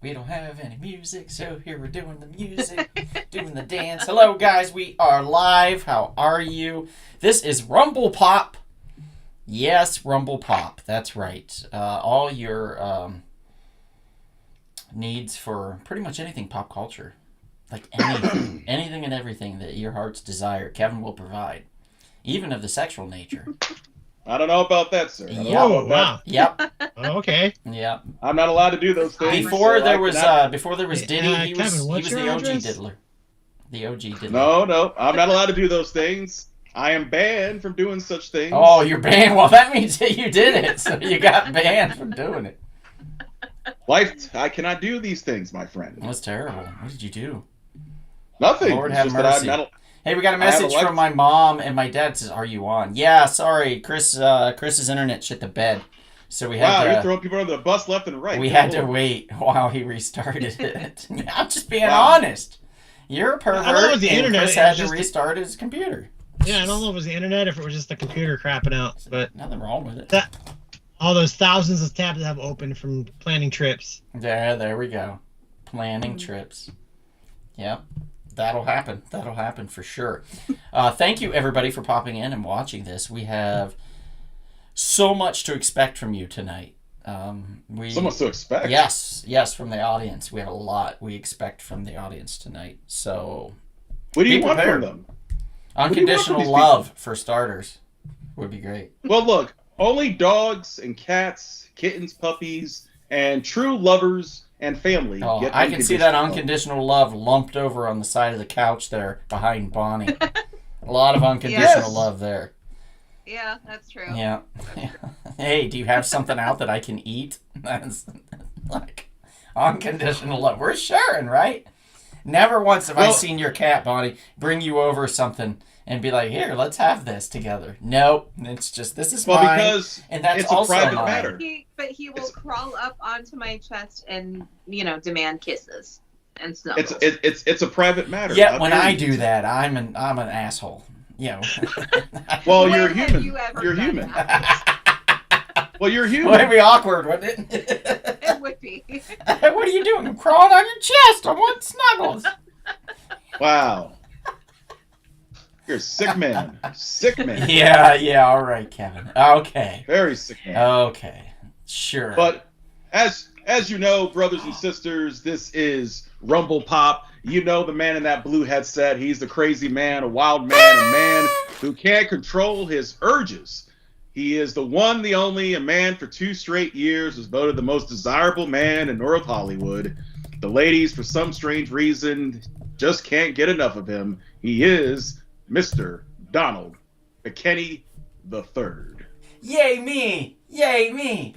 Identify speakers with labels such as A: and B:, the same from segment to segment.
A: We don't have any music, so here we're doing the music, doing the dance. Hello, guys. We are live. How are you? This is Rumble Pop. Yes, Rumble Pop. That's right. All your needs for pretty much anything pop culture. Like anything. Anything and everything that your heart's desire, Kevin will provide. Even of the sexual nature.
B: I don't know about that, sir.
C: Oh, wow.
A: Yep.
C: Oh, okay.
A: Yep.
B: I'm not allowed to do those things.
A: Before there was
C: Hey,
A: Diddy, he
C: Kevin,
A: was
C: what's
A: the
C: your
A: OG
C: address?
A: diddler. The OG diddler.
B: No, I'm not allowed to do those things. I am banned from doing such things.
A: Oh, you're banned? Well, that means that you did it, so you got banned from doing it.
B: Life, I cannot do these things, my friend.
A: That's terrible. What did you do?
B: Nothing.
A: Lord
B: It's
A: have
B: just that I'm
A: mercy.
B: not.
A: Hey, we got a
B: I have a
A: message
B: life.
A: from my mom, and my dad says, "Are you on?" Yeah, sorry, Chris's internet shit the bed, so we
B: Wow,
A: had
B: you're
A: to.
B: throwing people under the bus left and right.
A: We
B: Good
A: had to
B: Lord.
A: wait while he restarted it. I'm just being
B: Wow.
A: honest. You're a pervert,
C: I thought it was the
A: and
C: internet.
A: Chris
C: It
A: had
C: was
A: to
C: just
A: restart his computer.
C: Yeah, I don't know if it was the internet, if it was just the computer crapping out, but
A: Nothing wrong with it.
C: that all those thousands of tabs that have open from planning trips.
A: There we go. Planning trips. Yep. That'll happen. That'll happen for sure. Thank you, everybody, for popping in and watching this. We have so much to expect from you tonight.
B: So much to expect.
A: Yes, from the audience. We have a lot we expect from the audience tonight. So,
B: What do you
A: Be
B: want
A: prepared.
B: from them?
A: unconditional
B: these
A: love, for starters, would be great.
B: Well, look, only dogs and cats, kittens, puppies, and true lovers and family
A: Oh,
B: get
A: I can see that
B: love.
A: unconditional love lumped over on the side of the couch there behind Bonnie. A lot of unconditional
B: Yes.
A: love there.
D: Yeah, that's true.
A: Yeah. Hey, do you have something out that I can eat? That's like unconditional love. We're sharing, right? Never once have I
B: Well-
A: seen your cat, Bonnie, bring you over something and be like, "Here, let's have this together." Nope. It's just, this is
B: Well,
A: mine.
B: because
A: And that's
B: it's a
A: also
B: private
A: mine.
B: matter.
D: But he will
B: It's-
D: crawl up onto my chest and, demand kisses and snuggles.
B: it's a private matter.
A: Yeah,
B: How
A: when
B: dare
A: I
B: you?
A: do that, I'm an asshole. You know.
B: Well,
D: When
B: you're
D: have
B: human.
D: you ever
B: You're
D: done
B: human.
D: that?
B: Well, you're
A: Well,
B: human.
A: it'd be awkward, wouldn't it?
D: It would be.
A: What are you doing? I'm crawling on your chest. I want snuggles.
B: Wow. You're a sick man. Sick man.
A: Yeah, all right, Kevin. Okay.
B: Very sick man.
A: Okay. Sure.
B: But as you know, brothers and sisters, this is Rumble Pop. You know the man in that blue headset. He's the crazy man, a wild man, a man who can't control his urges. He is the one, the only, a man for 2 straight years was voted the most desirable man in North Hollywood. The ladies, for some strange reason, just can't get enough of him. He is Mr. Donald McKinney III.
A: Yay me! Yay me!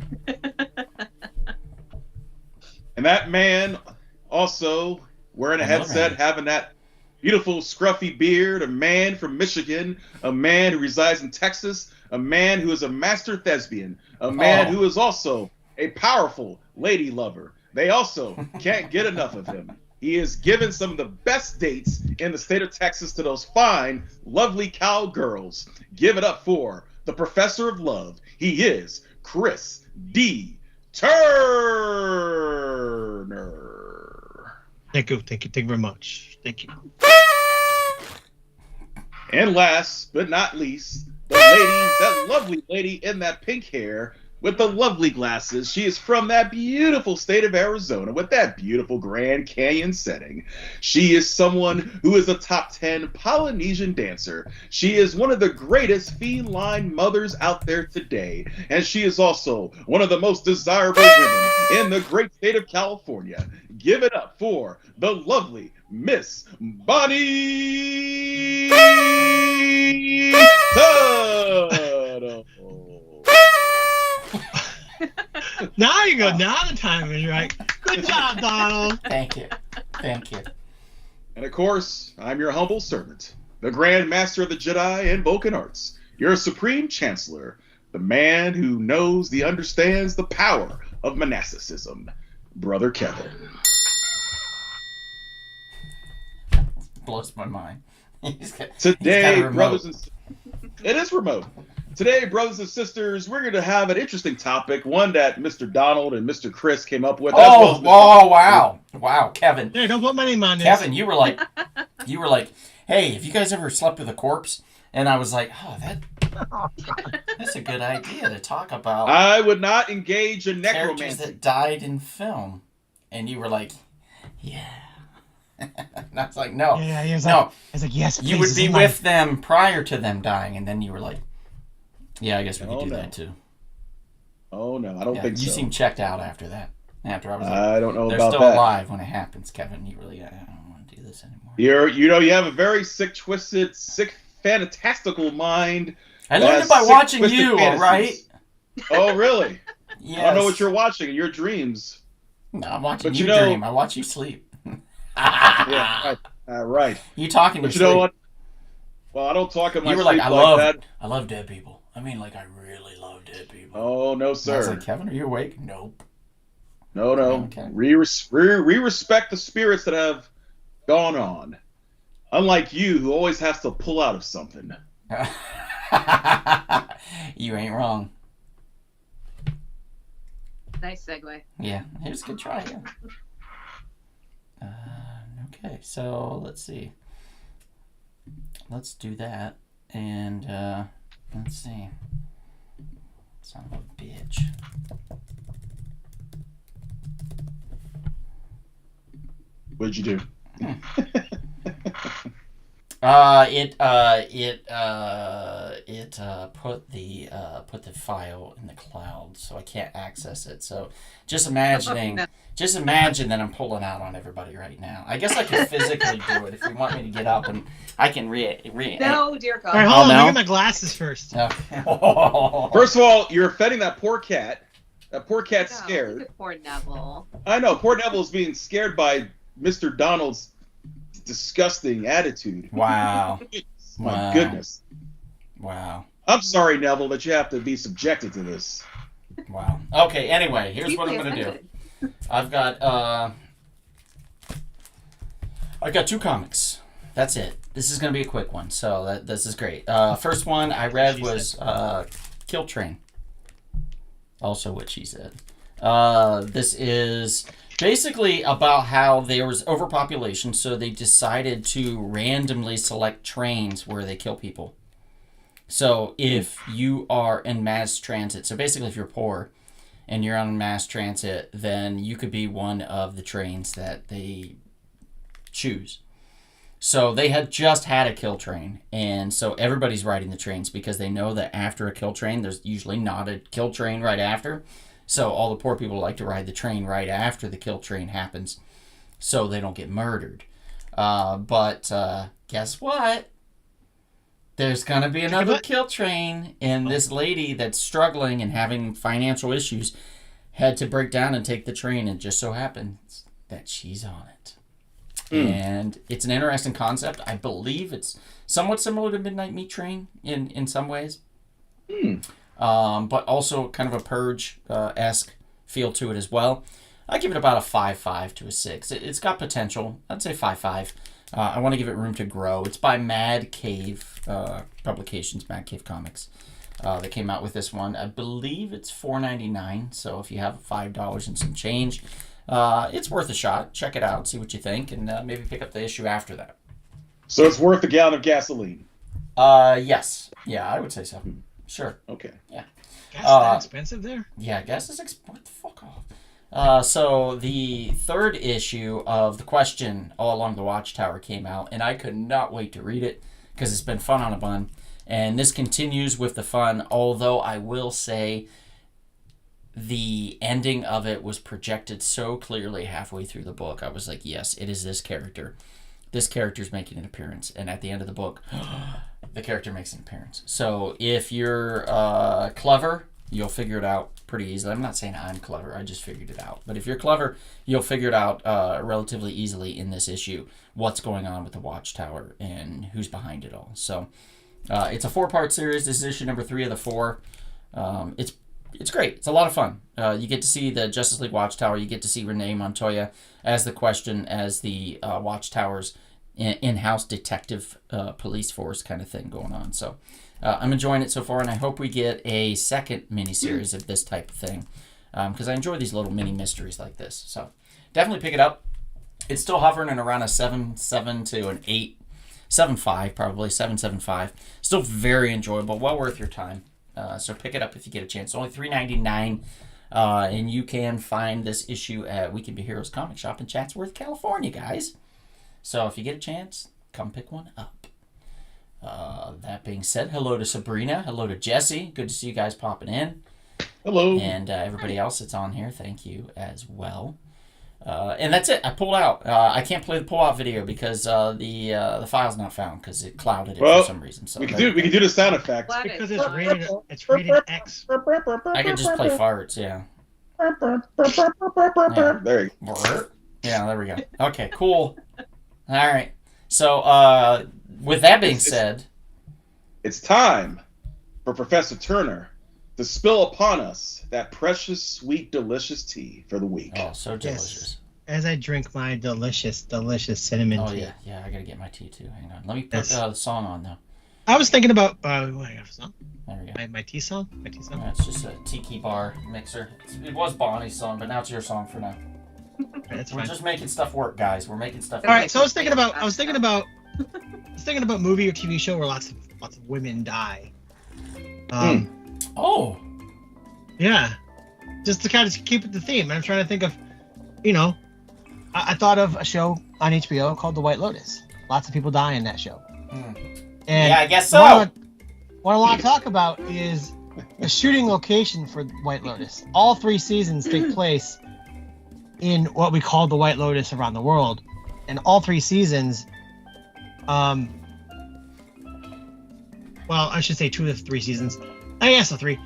B: And that man also wearing a
A: Another
B: headset,
A: man.
B: having that beautiful scruffy beard, a man from Michigan, a man who resides in Texas, a man who is a master thespian, a man
A: Oh.
B: who is also a powerful lady lover. They also can't get enough of him. He is given some of the best dates in the state of Texas to those fine, lovely cowgirls. Give it up for the professor of love. He is Chris D. Turner.
C: Thank you very much. Thank you.
B: And last but not least, the lady, that lovely lady in that pink hair with the lovely glasses. She is from that beautiful state of Arizona with that beautiful Grand Canyon setting. She is someone who is a top 10 Polynesian dancer. She is one of the greatest feline mothers out there today. And she is also one of the most desirable women in the great state of California. Give it up for the lovely Miss Bonnie Tuttle.
C: Now you go. Now the time is right. Good job, Donald.
A: Thank you. Thank you.
B: And of course, I'm your humble servant, the Grand Master of the Jedi and Vulcan Arts, your Supreme Chancellor, the man who knows, understands the power of monasticism, Brother Kevin.
A: Blows my mind. He's got a
B: Today,
A: remote.
B: brothers and sisters, it is remote. Today, brothers and sisters, we're going to have an interesting topic, one that Mr. Donald and Mr. Chris came up with.
A: Oh, wow, Kevin.
C: Hey, don't put my name on this.
A: Kevin, you were like, hey, have you guys ever slept with a corpse? And I was like, oh, that's a good idea to talk about.
B: I would not engage in
A: characters
B: necromancy.
A: that died in film. And you were like, yeah. And I was like, no.
C: Yeah, he was
A: no.
C: like, I was like, yes, please.
A: You would be with them prior to them dying. And then you were like, yeah, I guess we could do that too.
B: Oh, no, I don't think so.
A: You seemed checked out after that. After I was like,
B: I don't know
A: they're
B: about
A: still
B: that.
A: alive when it happens, Kevin. You really, I don't want to do this anymore.
B: You have a very sick, twisted, sick, fantastical mind.
A: I learned it by watching you, all right?
B: Oh, really?
A: Yes.
B: I don't know what you're watching in your dreams.
A: No, I'm watching you dream. I watch you sleep.
B: Yeah, right.
A: You talking to
B: But you know what? Well, I don't talk in my sleep
A: I love dead people. I mean, like, I really love dead people.
B: Oh, no, sir.
A: I was like, Kevin, are you awake? Nope.
B: No.
A: Okay.
B: We respect the spirits that have gone on. Unlike you, who always has to pull out of something.
A: You ain't wrong.
D: Nice segue.
A: Yeah, it was a good try, yeah. Okay, so let's see. Let's do that. And, let's see. Son of a bitch.
B: What'd you do?
A: Put the file in the cloud, so I can't access it. So just imagine that I'm pulling out on everybody right now. I guess I can physically do it if you want me to get up and I can
D: No, dear God.
C: All right, hold on. Look at my glasses first.
A: Okay.
B: First of all, you're offending that poor cat. That poor cat's
D: No,
B: scared.
D: look at poor Neville.
B: I know. Poor Neville's being scared by Mr. Donald's disgusting attitude.
A: Wow.
B: My goodness.
A: Wow.
B: I'm sorry, Neville, that you have to be subjected to this.
A: Wow. Okay, anyway, here's what I'm going to do. I've got 2 comics. That's it. This is going to be a quick one, so this is great. First one I read was Kill Train. Also what she said. This is basically about how there was overpopulation, so they decided to randomly select trains where they kill people. So if you are in mass transit, so basically if you're poor and you're on mass transit, then you could be one of the trains that they choose. So they had just had a kill train, and so everybody's riding the trains because they know that after a kill train, there's usually not a kill train right after. So all the poor people like to ride the train right after the kill train happens so they don't get murdered. But guess what? There's going to be another kill train, and this lady that's struggling and having financial issues had to break down and take the train, and just so happens that she's on it. And it's an interesting concept. I believe it's somewhat similar to Midnight Meat Train in some ways. But also kind of a Purge-esque feel to it as well. I give it about a 5.5 to a 6. It's got potential. I'd say 5.5. I want to give it room to grow. It's by Mad Cave Publications, Mad Cave Comics. That came out with this one. I believe it's $4.99. So if you have $5 and some change, it's worth a shot. Check it out, see what you think, and maybe pick up the issue after that.
B: So it's worth a gallon of gasoline?
A: Yes. Yeah, I would say so. Sure.
B: Okay.
A: Yeah.
C: Gas that expensive there?
A: Yeah, gas is what the fuck off. So the third issue of The Question All Along the Watchtower came out, and I could not wait to read it because it's been fun on a bun. And this continues with the fun, although I will say the ending of it was projected so clearly halfway through the book. I was like, yes, it is this character. This character's making an appearance. And at the end of the book, the character makes an appearance. So if you're clever, you'll figure it out pretty easily. I'm not saying I'm clever. I just figured it out. But if you're clever, you'll figure it out relatively easily in this issue, what's going on with the Watchtower and who's behind it all. So it's a 4-part series. This is issue number 3 of the 4. It's great. It's a lot of fun. You get to see the Justice League Watchtower. You get to see Renee Montoya as the Question, as the Watchtower's in-house detective police force kind of thing going on. So I'm enjoying it so far, and I hope we get a second miniseries of this type of thing, because I enjoy these little mini mysteries like this. So definitely pick it up. It's still hovering in around a 7.7 to an 8, 7.5 probably, 7.75. Still very enjoyable, well worth your time. So pick it up if you get a chance. It's only $3.99, and you can find this issue at We Can Be Heroes Comic Shop in Chatsworth, California, guys. So if you get a chance, come pick one up. That being said, hello to Sabrina, hello to Jesse. Good to see you guys popping in.
B: Hello.
A: And everybody else that's on here, thank you as well. And that's it. I pulled out. I can't play the pull-out video because the file's not found because it clouded it for some reason. So
B: we can do the sound effect.
C: Because it's rated X.
A: I can just play farts. Yeah.
B: There you
A: go. Yeah, there we go. Okay, cool. All right. So with that being said,
B: it's time for Professor Turner to spill upon us that precious, sweet, delicious tea for the week.
A: Oh, so delicious.
C: Yes. As I drink my delicious, delicious cinnamon tea.
A: Oh, yeah, I gotta get my tea too. Hang on. Let me put the song on, though.
C: I was thinking about, I have a song?
A: There we go.
C: My tea song? My tea song?
A: Yeah, it's just a tiki bar mixer. It was Bonnie's song, but now it's your song for now.
C: That's
A: We're
C: fine.
A: just making stuff work, guys. We're making stuff work.
C: All right, so I was thinking about movie or TV show where lots of women die.
A: Oh.
C: Yeah. Just to kind of keep it the theme. I'm trying to think of, I thought of a show on HBO called The White Lotus. Lots of people die in that show. And
A: yeah, I guess so.
C: What I want to talk about is the shooting location for White Lotus. All 3 seasons take place in what we call the White Lotus around the world. And all 3 seasons, well, I should say 2 of the 3 seasons. I guess the 3.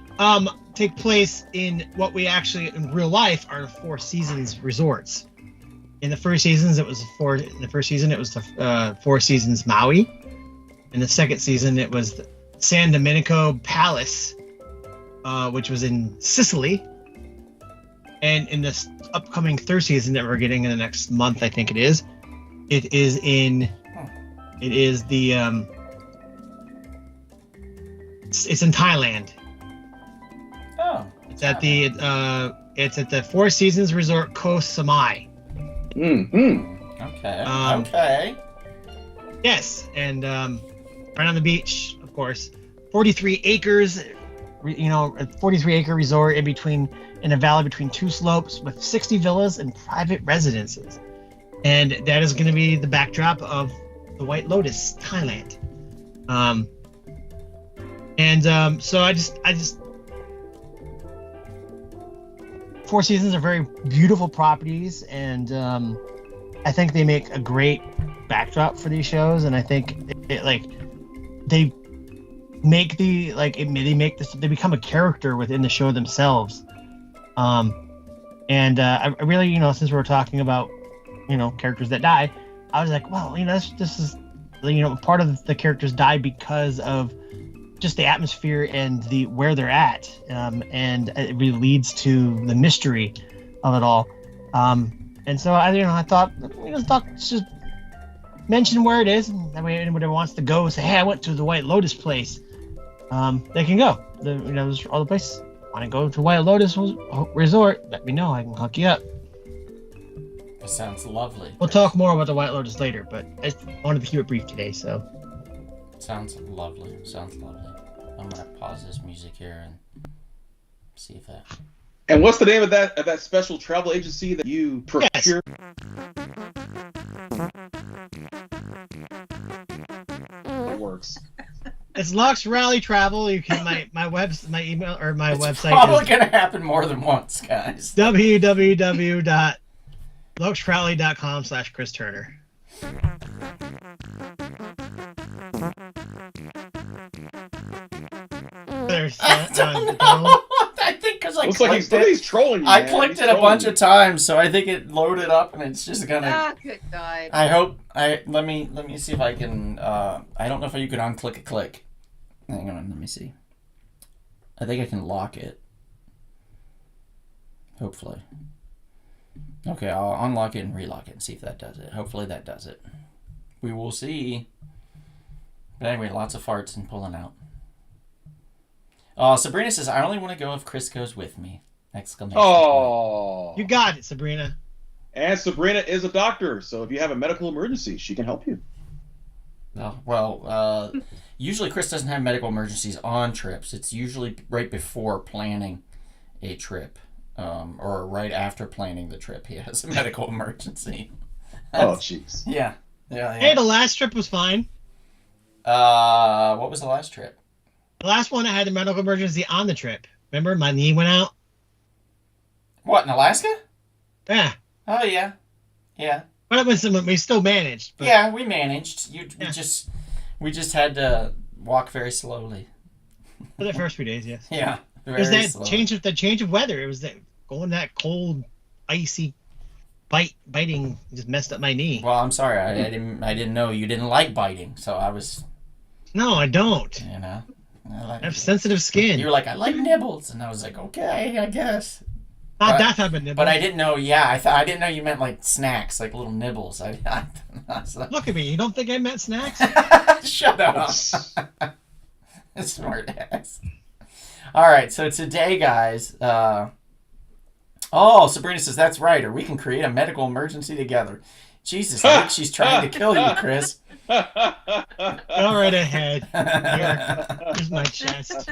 C: Take place in what we actually in real life are 4 seasons resorts. In the first season, it was the 4 seasons Maui. In the second season, it was the San Domenico Palace, which was in Sicily. And in this upcoming 3rd season that we're getting in the next month, I think it is in it's in Thailand.
A: Oh.
C: It's at the 4 Seasons Resort Koh Samui.
A: Okay. Okay.
C: Yes, and right on the beach, of course. 43 acres, a 43-acre resort in a valley between 2 slopes with 60 villas and private residences. And that is going to be the backdrop of the White Lotus, Thailand. So I just 4 Seasons are very beautiful properties, and I think they make a great backdrop for these shows. And I think they become a character within the show themselves. I really, since we're talking about, characters that die, I was like, well, this is, part of the characters die because of just the atmosphere and where they're at, and it really leads to the mystery of it all. And so I thought, let's just mention where it is, and that way anybody who wants to go say, hey, I went to the White Lotus place, they can go. There's all the places. Want to go to White Lotus Resort? Let me know. I can hook you up.
A: That sounds lovely.
C: We'll talk more about the White Lotus later, but I wanted to keep it brief today. So.
A: Sounds lovely. I'm gonna pause this music here and see if that.
B: And what's the name of that special travel agency that you procure? It works.
C: It's Lux Rally Travel. You can my email or my website.
A: Probably gonna happen more than once, guys.
C: www.luxrally.com/Chris Turner.
A: I think because I
B: looks like he's trolling you.
A: I clicked it a bunch of times, so I think it loaded up, and it's just gonna.
D: Ah, good God.
A: I hope. Let me see if I can. I don't know if you can unclick a click. Hang on, let me see. I think I can lock it. Hopefully. Okay, I'll unlock it and relock it and see if that does it. Hopefully that does it. We will see. But anyway, lots of farts and pulling out. Sabrina says, I only want to go if Chris goes with me. Exclamation point.
B: Oh.
C: You got it, Sabrina.
B: And Sabrina is a doctor, so if you have a medical emergency, she can help you.
A: Oh, well, usually Chris doesn't have medical emergencies on trips. It's usually right before planning a trip, or right after planning the trip. He has a medical emergency.
B: Oh, jeez.
A: Yeah.
C: Hey, the last trip was fine.
A: What was the last trip?
C: The last one I had a medical emergency on the trip. Remember, my knee went out.
A: What, in Alaska?
C: Yeah,
A: Oh, yeah. Yeah.
C: but it was we still managed. But
A: Yeah, we managed. We
C: Yeah.
A: just had to walk very slowly.
C: for the first few days, yes.
A: Yeah.
C: It was
A: Very
C: that
A: slowly.
C: change of weather. It was that going that cold, icy, biting just messed up my knee.
A: Well, I'm sorry. I didn't know you didn't like biting, so I was,
C: No, I don't.
A: you know.
C: I have sensitive skin.
A: You were like, I like nibbles, and I was like, okay, I guess.
C: Not
A: but-
C: that type of nibble.
A: But I didn't know. Yeah, I didn't know you meant like snacks, like little nibbles. I was like,
C: Look at me. You don't think I meant snacks?
A: shut up. Smart ass. All right, so today, guys. Sabrina says that's right, or we can create a medical emergency together. Jesus, I think she's trying to kill you, Chris.
C: Go right ahead. Here's my chest.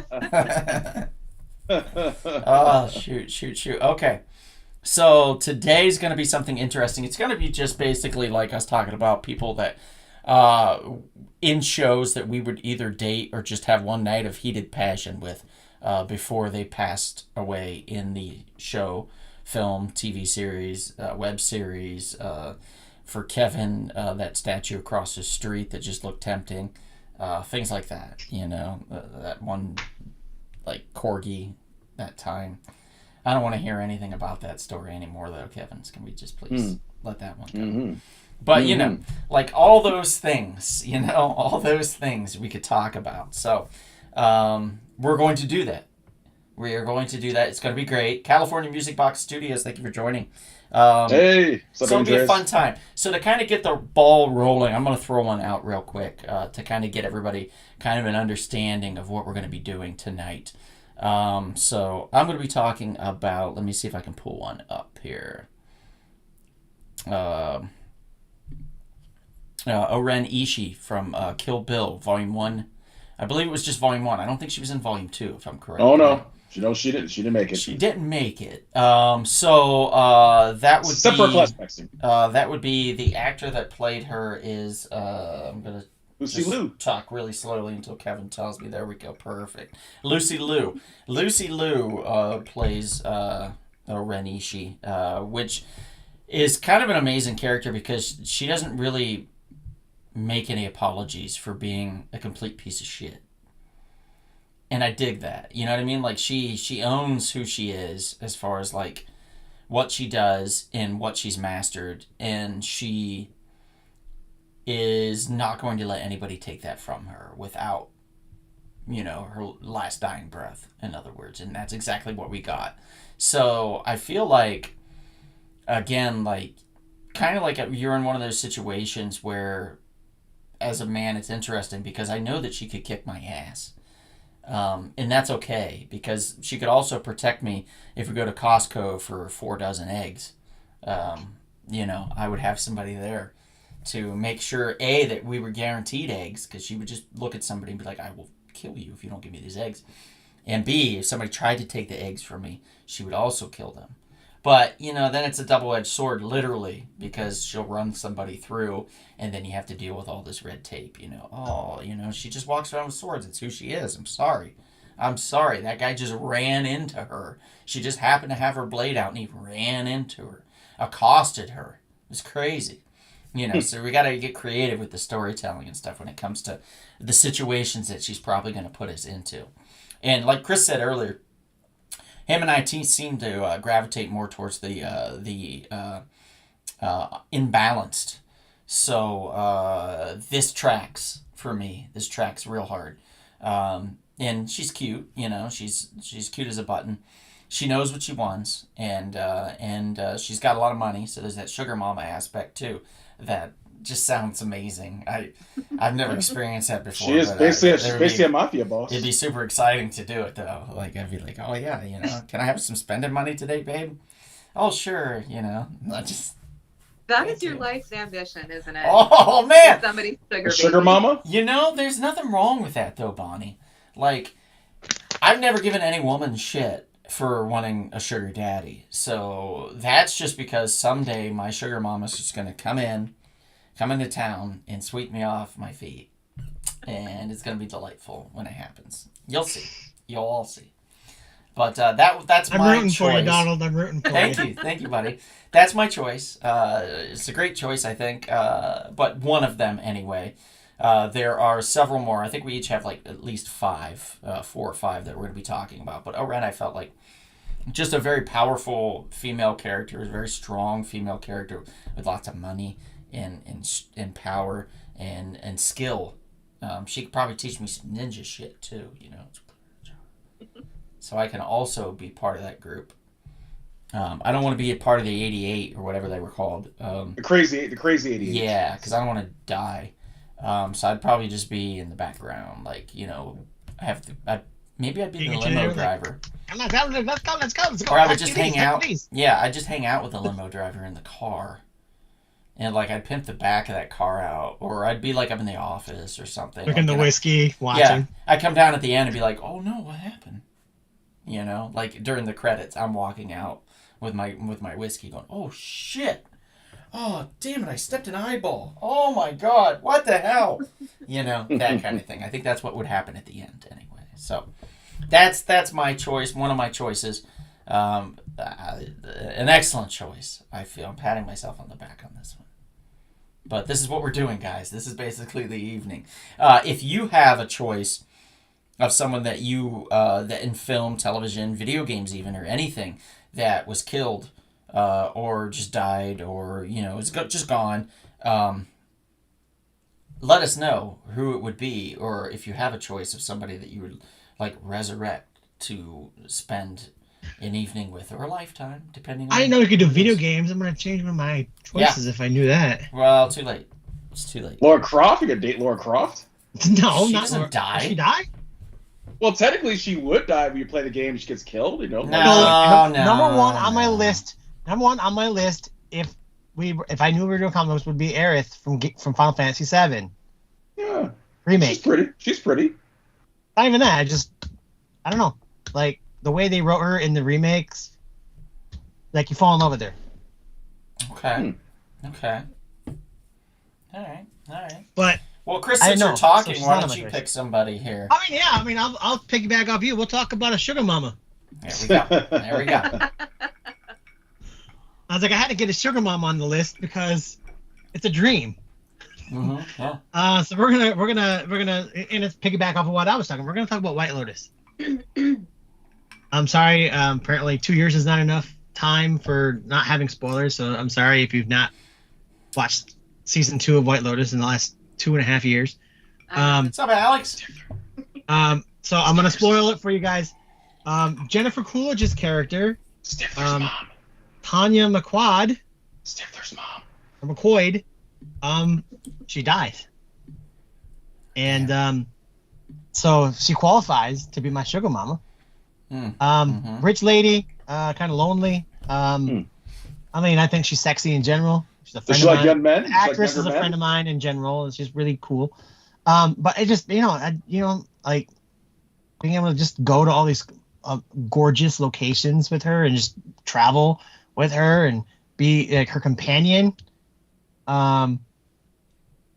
A: Oh, shoot. Okay. So today's going to be something interesting. It's going to be just basically like us talking about people that in shows that we would either date or just have one night of heated passion with before they passed away in the show, film, TV series, web series. For Kevin, that statue across the street that just looked tempting. Things like that, that one, like corgi that time. I don't want to hear anything about that story anymore, though, Kevin. Can we just please let that one go?
B: Mm-hmm.
A: But, like all those things, all those things we could talk about. So we're going to do that. We are going to do that. It's going to be great. California Music Box Studios, thank you for joining.
B: Hey,
A: So it'll be a fun time. So to kind of get the ball rolling, I'm going to throw one out real quick to kind of get everybody kind of an understanding of what we're going to be doing tonight. So I'm going to be talking about, let me see if I can pull one up here. Oren Ishii from Kill Bill, Volume 1. I believe it was just Volume 1. I don't think she was in Volume 2, if I'm correct.
B: Oh, no. She didn't make it.
A: She didn't make it. That would
B: Except for class texting.
A: that would be the actor that played her is I'm gonna
B: Lucy
A: just
B: Liu.
A: talk really slowly until Kevin tells me. There we go. Perfect. Lucy Liu. Lucy Liu plays Ren Ishii, which is kind of an amazing character because she doesn't really make any apologies for being a complete piece of shit. And I dig that. You know what I mean? Like she owns who she is as far as like what she does and what she's mastered, and she is not going to let anybody take that from her without, her last dying breath, in other words. And that's exactly what we got. So I feel like, again, like kind of like you're in one of those situations where as a man it's interesting because I know that she could kick my ass. And that's okay because she could also protect me if we go to Costco for 4 dozen eggs. I would have somebody there to make sure, A, that we were guaranteed eggs because she would just look at somebody and be like, I will kill you if you don't give me these eggs. And B, if somebody tried to take the eggs from me, she would also kill them. But, then it's a double-edged sword, literally, because she'll run somebody through, and then you have to deal with all this red tape, she just walks around with swords. It's who she is. I'm sorry. That guy just ran into her. She just happened to have her blade out, and he ran into her, accosted her. It was crazy. So we got to get creative with the storytelling and stuff when it comes to the situations that she's probably going to put us into. And like Chris said earlier, him and I seem to gravitate more towards the imbalanced. So this tracks for me. This tracks real hard. And she's cute. She's cute as a button. She knows what she wants, and she's got a lot of money. So there's that sugar mama aspect too. That just sounds amazing. I've never experienced that before.
B: She is
A: but,
B: basically a mafia boss.
A: It'd be super exciting to do it though. Like I'd be like, oh yeah, can I have some spending money today, babe? Oh sure, I just.
D: That is your life's ambition, isn't it?
A: Oh man,
D: Somebody's
B: Sugar mama.
A: there's nothing wrong with that though, Bonnie. Like, I've never given any woman shit for wanting a sugar daddy. So that's just because someday my sugar mama's just gonna come into town and sweep me off my feet. And it's gonna be delightful when it happens. You'll see. You'll all see. But that's
C: I'm
A: my
C: rooting
A: choice.
C: for you, Donald. I'm rooting for you.
A: Thank you, buddy. That's my choice. It's a great choice, I think. But one of them anyway. There are several more. I think we each have like at least 4 or 5 that we're going to be talking about. But Oren, I felt like just a very powerful female character, a very strong female character with lots of money and power and skill. She could probably teach me some ninja shit too, So I can also be part of that group. I don't want to be a part of the 88 or whatever they were called.
B: The crazy 88.
A: Yeah, because I don't want to die. So I'd probably just be in the background, maybe I'd be the limo driver.
C: Let's go.
A: Or I would just hang out. Yeah, I'd just hang out with the limo driver in the car. And I'd pimp the back of that car out, or I'd be I'm in the office or something.
C: Drinking the whiskey, watching.
A: Yeah, I'd come down at the end and be like, "Oh no, what happened?" During the credits, I'm walking out with my whiskey, going, "Oh shit! Oh damn it! I stepped an eyeball. Oh my god! What the hell?" That kind of thing. I think that's what would happen at the end anyway. So, that's my choice. One of my choices. An excellent choice. I feel I'm patting myself on the back on this one. But this is what we're doing, guys. This is basically the evening. If you have a choice of someone that you that in film, television, video games, even, or anything that was killed or just died or is just gone, let us know who it would be, or if you have a choice of somebody that you would resurrect to spend an evening with, or a lifetime, depending on...
C: I didn't know you could do video games. I'm going to change my choices if I knew that.
A: Well, too late. It's too late.
B: Lara Croft? You could date Lara Croft?
C: No,
A: she
C: not
A: doesn't die.
C: Does she die?
B: Well, technically she would die when you play the game and she gets killed,
A: No.
C: Number one on my list, if I knew we were doing comics, would be Aerith from Final Fantasy VII.
B: Yeah.
C: Remake.
B: She's pretty.
C: Not even that. I don't know. The way they wrote her in the remakes, you fall in love with her.
A: Okay. Okay. All right.
C: But
A: well, Chris, since you're talking,
C: so
A: why don't you pick somebody here?
C: I'll piggyback off you. We'll talk about a sugar mama.
A: There we go.
C: I was I had to get a sugar mama on the list because it's a dream.
A: Mm-hmm. Yeah.
C: So we're gonna and it's piggyback off of what I was talking. We're gonna talk about White Lotus. I'm sorry. Apparently, 2 years is not enough time for not having spoilers. So I'm sorry if you've not watched season 2 of White Lotus in the last 2.5 years.
A: What's up, Alex?
C: So I'm gonna spoil it for you guys. Jennifer Coolidge's character,
B: Stifler's mom.
C: Tanya McQuoid,
B: Stifler's mom.
C: or McQuoid, she dies, and so she qualifies to be my sugar mama. Rich lady, kind of lonely. I think she's sexy in general. She's a friend of mine.
B: Young men?
C: The actress is a friend of mine in general, and she's really cool. But it just, being able to just go to all these gorgeous locations with her and just travel with her and be her companion, would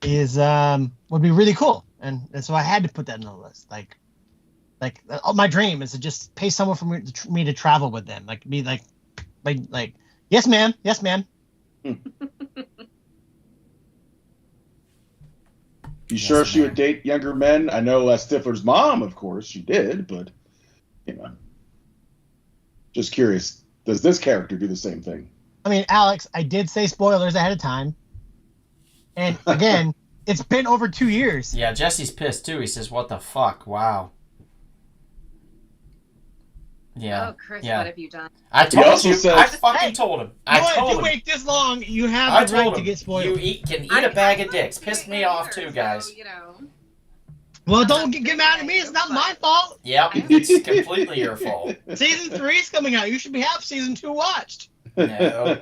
C: be really cool. And so I had to put that on the list. My dream is to just pay someone for me to travel with them. Yes, ma'am. Yes, ma'am.
B: You sure she would date younger men? I know Stifler's mom, of course, she did, but just curious. Does this character do the same thing?
C: Alex, I did say spoilers ahead of time, and again, it's been over 2 years.
A: Yeah, Jesse's pissed too. He says, "What the fuck? Wow." Yeah.
D: Oh, Chris,
A: Yeah.
D: what have you done?
A: I told
B: also
A: you.
B: says-
A: I fucking
C: Hey,
A: told him.
C: You know
A: I
C: what? If
A: told
C: you
A: him.
C: wait this long, you
A: I
C: have the right
A: told
C: to
A: him.
C: get spoiled.
A: You can eat a bag of dicks. Piss me off too, guys.
D: So, you know,
C: Well,
D: I'm
C: don't
D: not
C: get mad at me. It's not my fault.
A: Yep, it's completely your fault.
C: Season 3 is coming out. You should have season 2 watched.
A: No.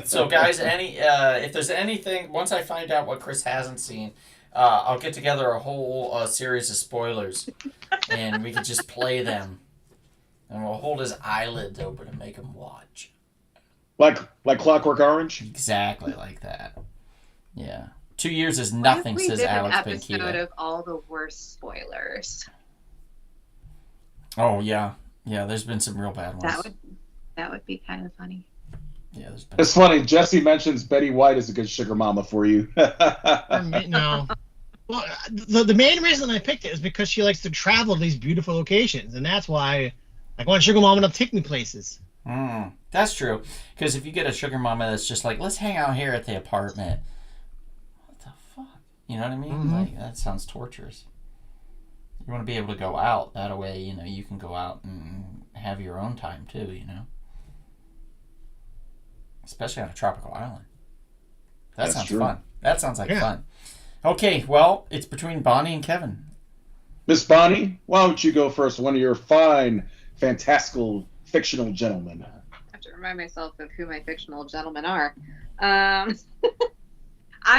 A: So, guys, if there's anything, once I find out what Chris hasn't seen, I'll get together a whole series of spoilers, and we can just play them, and we'll hold his eyelids open and make him watch.
B: like Clockwork Orange.
A: Exactly like that. Yeah. 2 years is
D: what
A: nothing,
D: if we
A: says
D: did
A: Alex
D: an episode
A: Benquita.
D: of all the worst spoilers?
A: Oh yeah, yeah. There's been some real bad ones.
D: That would be kind of funny.
A: Yeah, there's been.
B: It's funny. Jesse mentions Betty White is a good sugar mama for you.
C: No. Well, the main reason I picked it is because she likes to travel to these beautiful locations, and that's why I want sugar mama to take me places.
A: That's true. Because if you get a sugar mama that's just like, let's hang out here at the apartment. What the fuck? You know what I mean?
C: Mhm.
A: Like, that sounds torturous. You want to be able to go out. That way, you can go out and have your own time too, Especially on a tropical island. That sounds
B: true.
A: fun. That sounds like
C: Yeah.
A: fun. Okay, well, it's between Bonnie and Kevin.
B: Miss Bonnie, why don't you go first? One of your fine, fantastical, fictional gentlemen.
D: I have to remind myself of who my fictional gentlemen are. I'm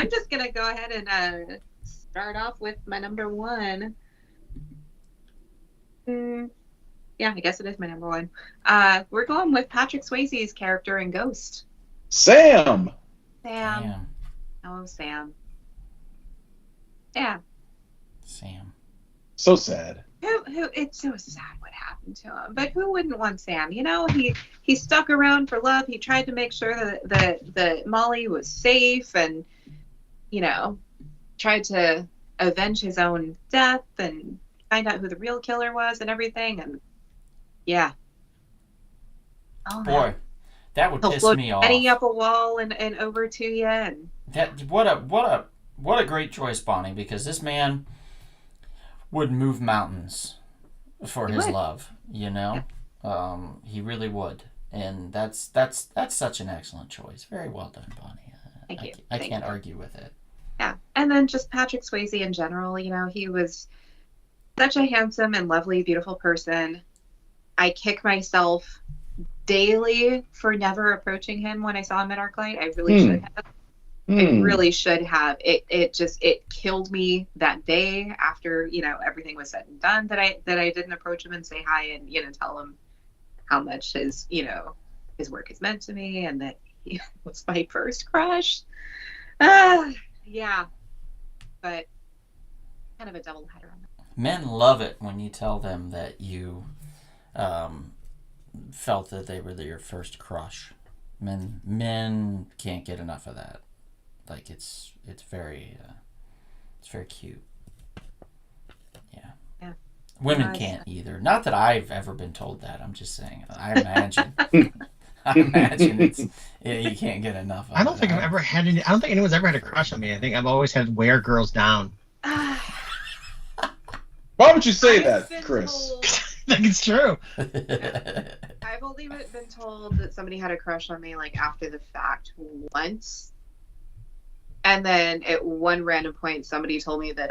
D: just going to go ahead and start off with my number one. Yeah, I guess it is my number one. We're going with Patrick Swayze's character in Ghost.
B: Sam.
D: Sam.
A: Damn.
D: Oh, Sam. Yeah.
A: Sam.
B: So sad.
D: Who it's so sad what happened to him. But who wouldn't want Sam? He stuck around for love. He tried to make sure that Molly was safe and, tried to avenge his own death and find out who the real killer was and everything. And yeah. Oh,
A: Boy, that would
D: he'll
A: piss
D: float
A: me off.
D: Eddie up a wall and over to you. And
A: That what a great choice, Bonnie, because this man would move mountains for
D: He
A: his
D: would.
A: love. He really would, and that's such an excellent choice. Very well done, Bonnie.
D: Thank you.
A: I
D: Thank
A: can't
D: you.
A: argue with it.
D: yeah. And then just Patrick Swayze in general. He was such a handsome and lovely, beautiful person. I kick myself daily for never approaching him when I saw him at ArcLight. I really should have. I really should have. It killed me that day after, everything was said and done that I didn't approach him and say hi and, tell him how much his work has meant to me and that he was my first crush. Yeah. But kind of a double header on that.
A: Men love it when you tell them that you felt that they were your first crush. Men can't get enough of that. Like it's very cute. Yeah.
D: Yeah.
A: Women
D: Nice.
A: can't either. Not that I've ever been told that. I'm just saying. I imagine. I imagine you can't get enough of it.
C: I don't think I've ever had any. I don't think anyone's ever had a crush on me. I think I've always had wear girls down.
B: Why would you say
D: I've
B: that,
D: been
B: Chris?
D: told-
C: I think it's true.
D: I've only been told that somebody had a crush on me like after the fact once. And then at one random point, somebody told me that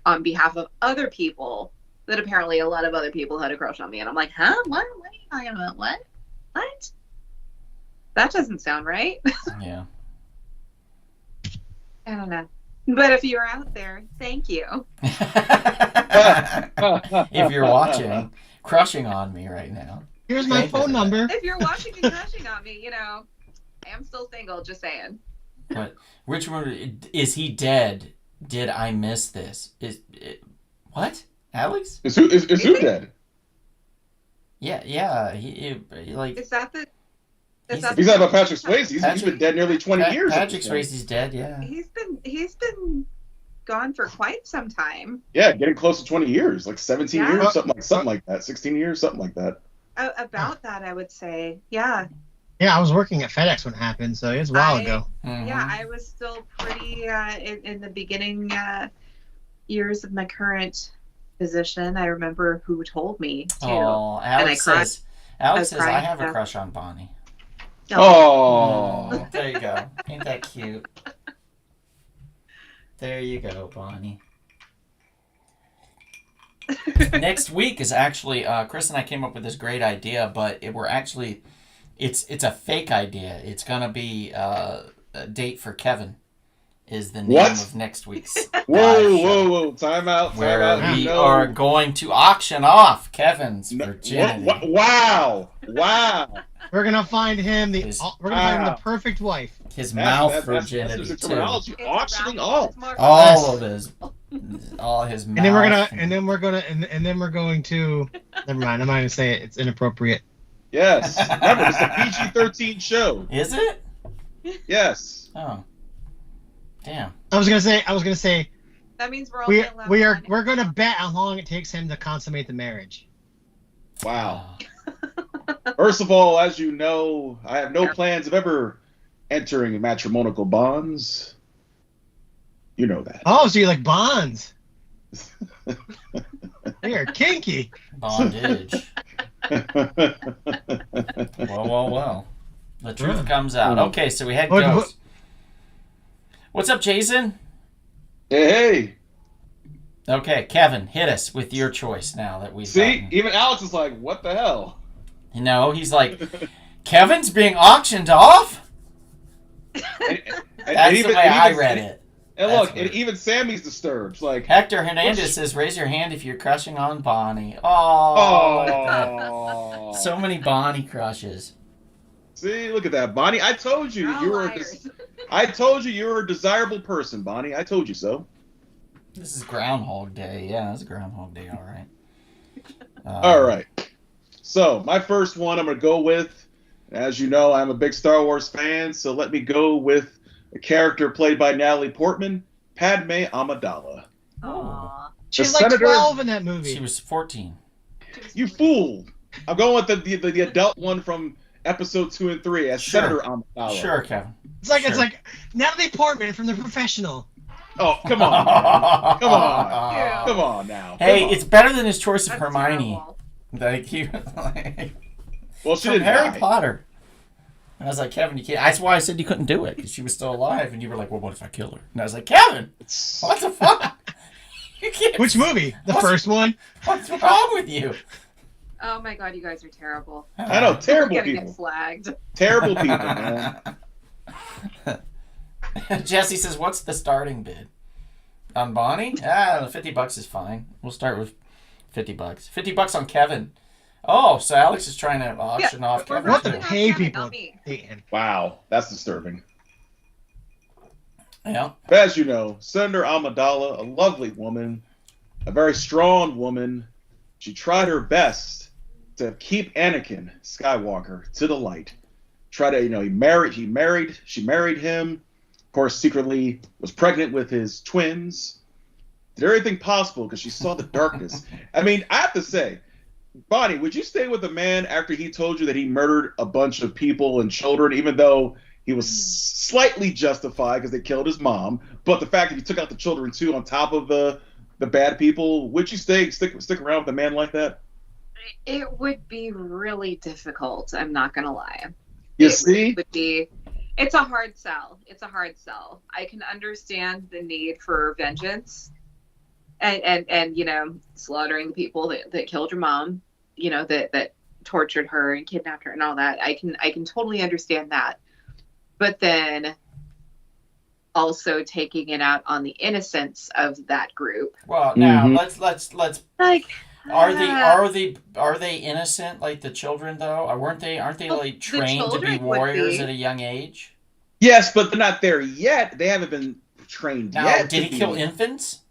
D: on behalf of other people, that apparently a lot of other people had a crush on me. And I'm like, huh? What are you talking about? What? That doesn't sound right.
A: Yeah.
D: I don't know. But if you're out there, thank you.
A: If you're watching, crushing on me right now.
C: Here's my
A: Thank you
C: phone
A: for
C: number.
D: If you're watching and crushing on me, I am still single, just saying.
A: But which one is he dead? Did I miss this? What? Alex?
B: Is who dead?
A: Yeah. He like
D: Is that the...
B: He's not about Patrick Swayze. He's been dead nearly 20 years.
A: Patrick Swayze's dead. Yeah.
D: He's been gone for quite some time.
B: Yeah, getting close to 20 years, like 17
D: Yeah.
B: years, something like that. 16 years, something like that.
D: About that, I would say. Yeah.
C: Yeah, I was working at FedEx when it happened, so it's a while ago.
A: Mhm.
D: Yeah, I was still pretty in the beginning years of my current position. I remember who told me too.
A: Oh,
D: And I cried.
A: Alex says, I
D: crying
A: have a
D: to
A: crush on Bonnie.
B: Oh.
A: There you go. Ain't that cute? There you go, Bonnie. Next week is actually Chris and I came up with this great idea, but it's a fake idea. It's gonna be a date for Kevin. Is the name of next week's
B: Whoa! Time out!
A: Where we are going to auction off Kevin's virginity.
B: Wow!
C: We're gonna find him the perfect wife.
A: His mouth virginity
B: that's
A: too.
B: Auctioning off
A: all of his mouth.
C: And then we're going to. Never mind. I'm not gonna say it. It's inappropriate.
B: Yes. Remember, it's a PG-13 show.
A: Is it?
B: Yes.
A: Oh. Damn.
C: I was gonna say.
D: That means
C: we're gonna bet how long it takes him to consummate the marriage.
B: Wow. First of all, as you know, I have no plans of ever entering matrimonial bonds. You know that.
C: Oh, so you like bonds? You're kinky.
A: Bondage. Well. The truth comes out. Okay, so we had ghosts. What's up, Jason?
B: Hey.
A: Okay, Kevin, hit us with your choice now that we've
B: See, even Alex is like, what the hell?
A: You know, he's like, Kevin's being auctioned off? That's the way I read it.
B: And look, and even Sammy's disturbed. Like
A: Hector Hernandez says, raise your hand if you're crushing on Bonnie. Oh. So many Bonnie crushes.
B: See, look at that, Bonnie. I told you you were a desirable person, Bonnie. I told you so.
A: This is Groundhog Day. Yeah, it's Groundhog Day, all right.
B: All right. So, my first one I'm going to go with, as you know, I'm a big Star Wars fan, so let me go with a character played by Natalie Portman, Padme Amidala.
D: Aww.
C: She's like 12 in that movie.
A: She was 14.
B: You fool. I'm going with the adult one from episode 2 and 3 as Senator Amidala.
A: Sure, Kevin.
C: It's like Natalie Portman from The Professional.
B: Oh, come on. Come on now.
A: Hey, it's better than his choice of Hermione. Like,
B: well, she
A: from
B: didn't
A: Harry
B: die.
A: Potter. And I was like, Kevin, you can't. That's why I said you couldn't do it, because she was still alive. And you were like, well, what if I kill her? And I was like, Kevin, what the fuck? You can't.
C: Which movie? The first one?
A: What's wrong with you?
D: Oh my god, you guys are terrible.
B: I know, terrible
D: We're gonna
B: people.
D: get flagged.
B: Terrible people, man.
A: Jesse says, what's the starting bid? On Bonnie? $50 is fine. We'll start with $50. $50 on Kevin. Oh, so Alex is trying to auction off Kevin.
C: What
A: too.
C: to pay people?
B: Wow, that's disturbing.
A: Yeah.
B: But as you know, Senator Amidala, a lovely woman, a very strong woman. She tried her best to keep Anakin Skywalker to the light. She married him. Of course, secretly was pregnant with his twins. Did everything possible because she saw the darkness. I mean, I have to say, Bonnie, would you stay with a man after he told you that he murdered a bunch of people and children, even though he was slightly justified because they killed his mom? But the fact that he took out the children too, on top of the bad people, would you stick around with a man like that?
D: It would be really difficult. I'm not gonna lie.
B: You see?
D: It's a hard sell. I can understand the need for vengeance and slaughtering the people that killed your mom, that tortured her and kidnapped her and all that. I can totally understand that. But then also taking it out on the innocence of that group.
A: Well, now let's
D: like.
A: Are they innocent like the children though? Aren't they like trained to be warriors at a young age?
B: Yes, but they're not there yet. They haven't been trained
A: now,
B: yet.
A: Did he kill infants?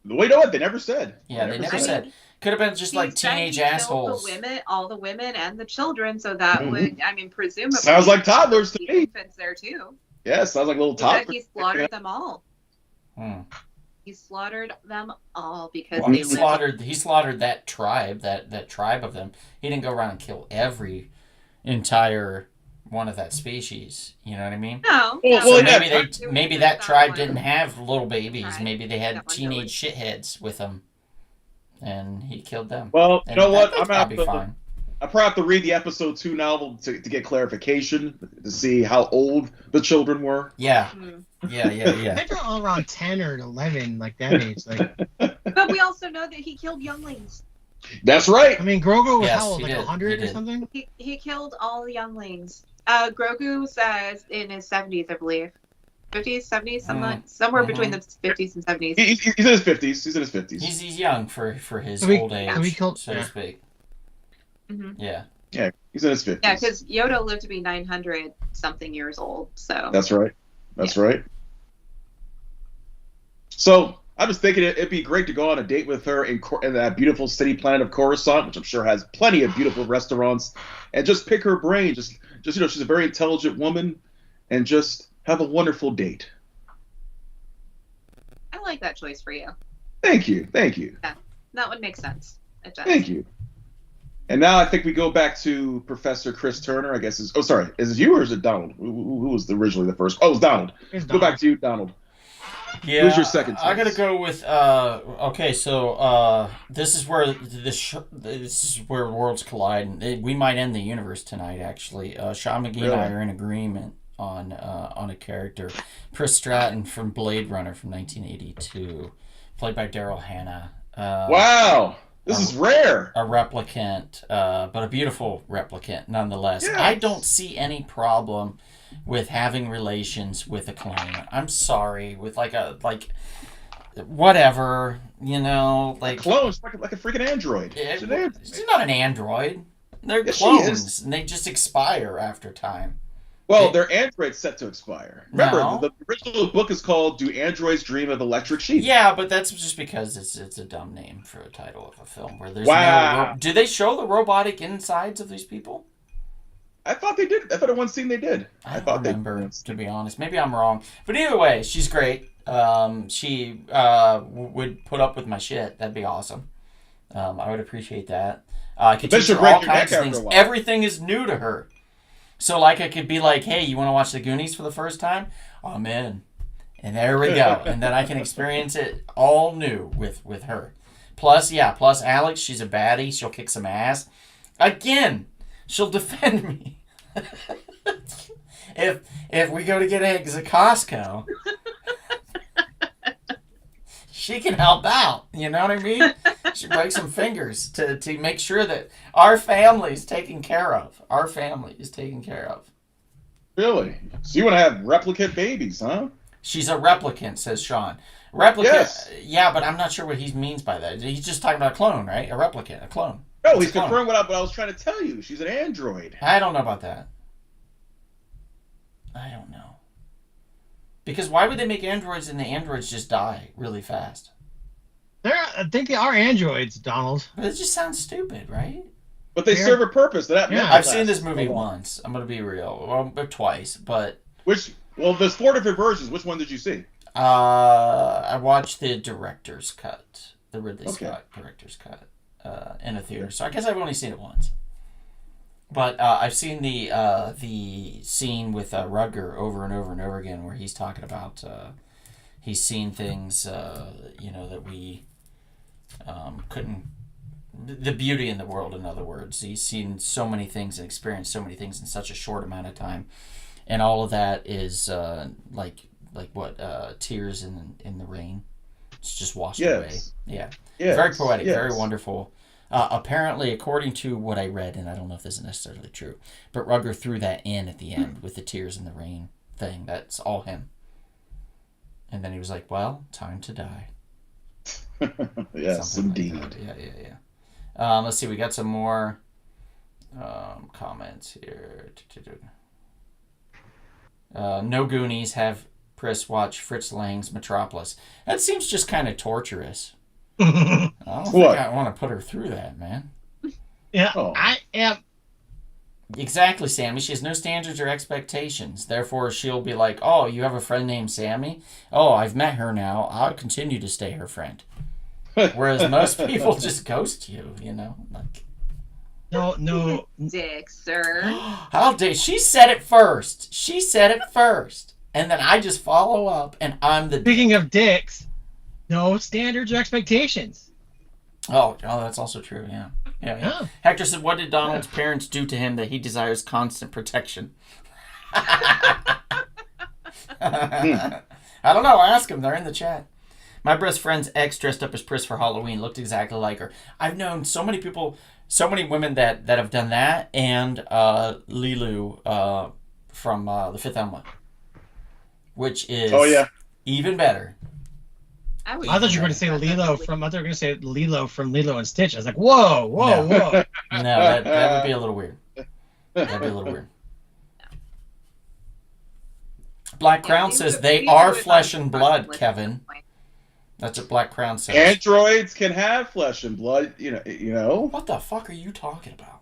B: We know what they never said.
A: Yeah, they never said. Could have been just like teenage assholes.
D: All the women and the children. So that would, presumably.
B: Sounds like toddlers to me.
D: Infants there too.
B: Yeah, sounds like little toddlers.
D: He slaughtered them all. He slaughtered them all because
A: he slaughtered that tribe, that tribe of them. He didn't go around and kill every entire one of that species. You know what I mean?
D: No.
A: So maybe that tribe didn't have little babies. Maybe they had teenage shitheads with them. and he killed them.
B: Well,
A: And
B: you know what?
A: That's probably fine.
B: I probably have to read the episode 2 novel to get clarification to see how old the children were.
A: Yeah.
D: Mm.
A: Yeah.
C: I think they're all around 10 or 11, like that age. Like,
D: But we also know that he killed younglings.
B: That's right.
C: I mean, Grogu was
A: Yes,
C: how old,
A: he
C: like
A: did.
C: 100
A: He
C: or
A: did.
C: something?
D: He killed all the younglings. Grogu says in his 70s, I believe. 50s, 70s, somewhere between the 50s and 70s.
B: He's in his 50s. He's in his 50s.
A: He's young for his
C: So we-
A: old age,
C: so we killed-
A: so to
C: yeah.
A: speak.
D: Mhm.
A: Yeah.
B: Yeah, he's in his 50s.
D: Yeah, because Yoda lived to be 900 something years old. So
B: That's right. That's right. So I was thinking it'd be great to go on a date with her in that beautiful city planet of Coruscant, which I'm sure has plenty of beautiful restaurants, and just pick her brain. Just she's a very intelligent woman, and just have a wonderful date.
D: I like that choice for you.
B: Thank you.
D: That would make sense. It does.
B: Thank you. And now I think we go back to Professor Chris Turner. I guess is it you or is it Donald? Who was originally the first? Oh, it was Donald.
C: Here's
B: Go back to you, Donald.
A: Yeah.
B: Who's your second
A: I gotta
B: choice?
A: go with. Okay, so this is where this is where worlds collide, and we might end the universe tonight. Actually, Sean McGee and I
B: Really?
A: are in agreement on a character, Chris Stratton from Blade Runner from 1982, played by Daryl Hannah.
B: Wow, this is rare.
A: A replicant, but a beautiful replicant nonetheless.
B: Yes.
A: I don't see any problem with having relations with a clone. I'm sorry, with whatever, like
B: Clone, it's like a freaking android.
A: It-
B: It's an android.
A: she's not an android. They're
B: Yes, she
A: clones,
B: is.
A: and they just expire after time.
B: Well, their android's set to expire. Remember,
A: No.
B: the original book is called "Do Androids Dream of Electric Sheep?"
A: Yeah, but that's just because it's a dumb name for a title of a film where there's
B: Wow.
A: no. Do they show the robotic insides of these people?
B: I thought they did. I thought in one scene they did.
A: I
B: thought
A: don't remember,
B: they.
A: to be honest. Maybe I'm wrong. But either way, she's great. She would put up with my shit. That'd be awesome. I would appreciate that. I could
B: But
A: teach
B: she'll
A: her
B: break
A: all
B: your neck
A: kinds of
B: after
A: things.
B: a while.
A: Everything is new to her. So, I could be like, hey, you want to watch The Goonies for the first time? I'm in. And there we go. And then I can experience it all new with her. Plus Alex, she's a baddie. She'll kick some ass. Again, she'll defend me. If we go to get eggs at Costco, she can help out. You know what I mean? She breaks some fingers to make sure that our family is taken care of. Our family is taken care of.
B: Really? So you want to have replicant babies, huh?
A: She's a replicant, says Sean. Replicant.
B: Yes.
A: Yeah, but I'm not sure what he means by that. He's just talking about a clone, right? A replicant, a clone.
B: No,
A: It's
B: he's
A: a clone.
B: confirmed what I was trying to tell you. She's an android.
A: I don't know about that. I don't know. Because why would they make androids and the androids just die really fast?
C: I think they are androids, Donald.
A: But it just sounds stupid, right?
B: But they
C: Yeah.
B: serve a purpose. That
C: Yeah.
A: I've seen this movie once. I'm going to be real. Well, twice. But
B: Well, there's 4 different versions. Which one did you see?
A: I watched the director's cut. The Ridley
B: Okay.
A: Scott director's cut in a theater. So I guess I've only seen it once. But I've seen the scene with Rutger over and over and over again where he's talking about he's seen things that we couldn't. The beauty in the world, in other words. He's seen so many things and experienced so many things in such a short amount of time, and all of that is tears in the rain. It's just washed away.
B: Yes.
A: Yeah.
B: Yes.
A: Very poetic,
B: yes.
A: very wonderful. Apparently, according to what I read, and I don't know if this is necessarily true, but Rugger threw that in at the end with the tears in the rain thing. That's all him. And then he was like, well, time to die.
B: Yes,
A: Something like
B: indeed.
A: that. Yeah. Let's see, we got some more comments here. No Goonies, have Pris watch Fritz Lang's Metropolis. That seems just kind of torturous. I don't think
B: What?
A: I want to put her through that, man.
C: Yeah,
B: Oh.
C: I am.
A: Exactly, Sammy. She has no standards or expectations. Therefore, she'll be like, oh, you have a friend named Sammy? Oh, I've met her now. I'll continue to stay her friend. Whereas most people just ghost you, like...
C: No.
D: Dick, sir.
A: How dare... She said it first. And then I just follow up, and I'm the...
C: Speaking of dicks, no standards or expectations.
A: Oh, that's also true. Yeah. Yeah.
C: Oh.
A: Hector said, "What did Donald's parents do to him that he desires constant protection?" I don't know. Ask them. They're in the chat. My best friend's ex dressed up as Pris for Halloween. Looked exactly like her. I've known so many people, so many women that have done that, and Lilu from The Fifth Element, which is even better.
D: I
C: thought you were going to say Lilo from. I thought you were going to say Lilo from Lilo and Stitch. I was like, whoa.
A: No, that would be a little weird. That'd be a little weird. Black Crown says they are flesh and blood, Kevin. That's what Black Crown says.
B: Androids can have flesh and blood, you know.
A: What the fuck are you talking about?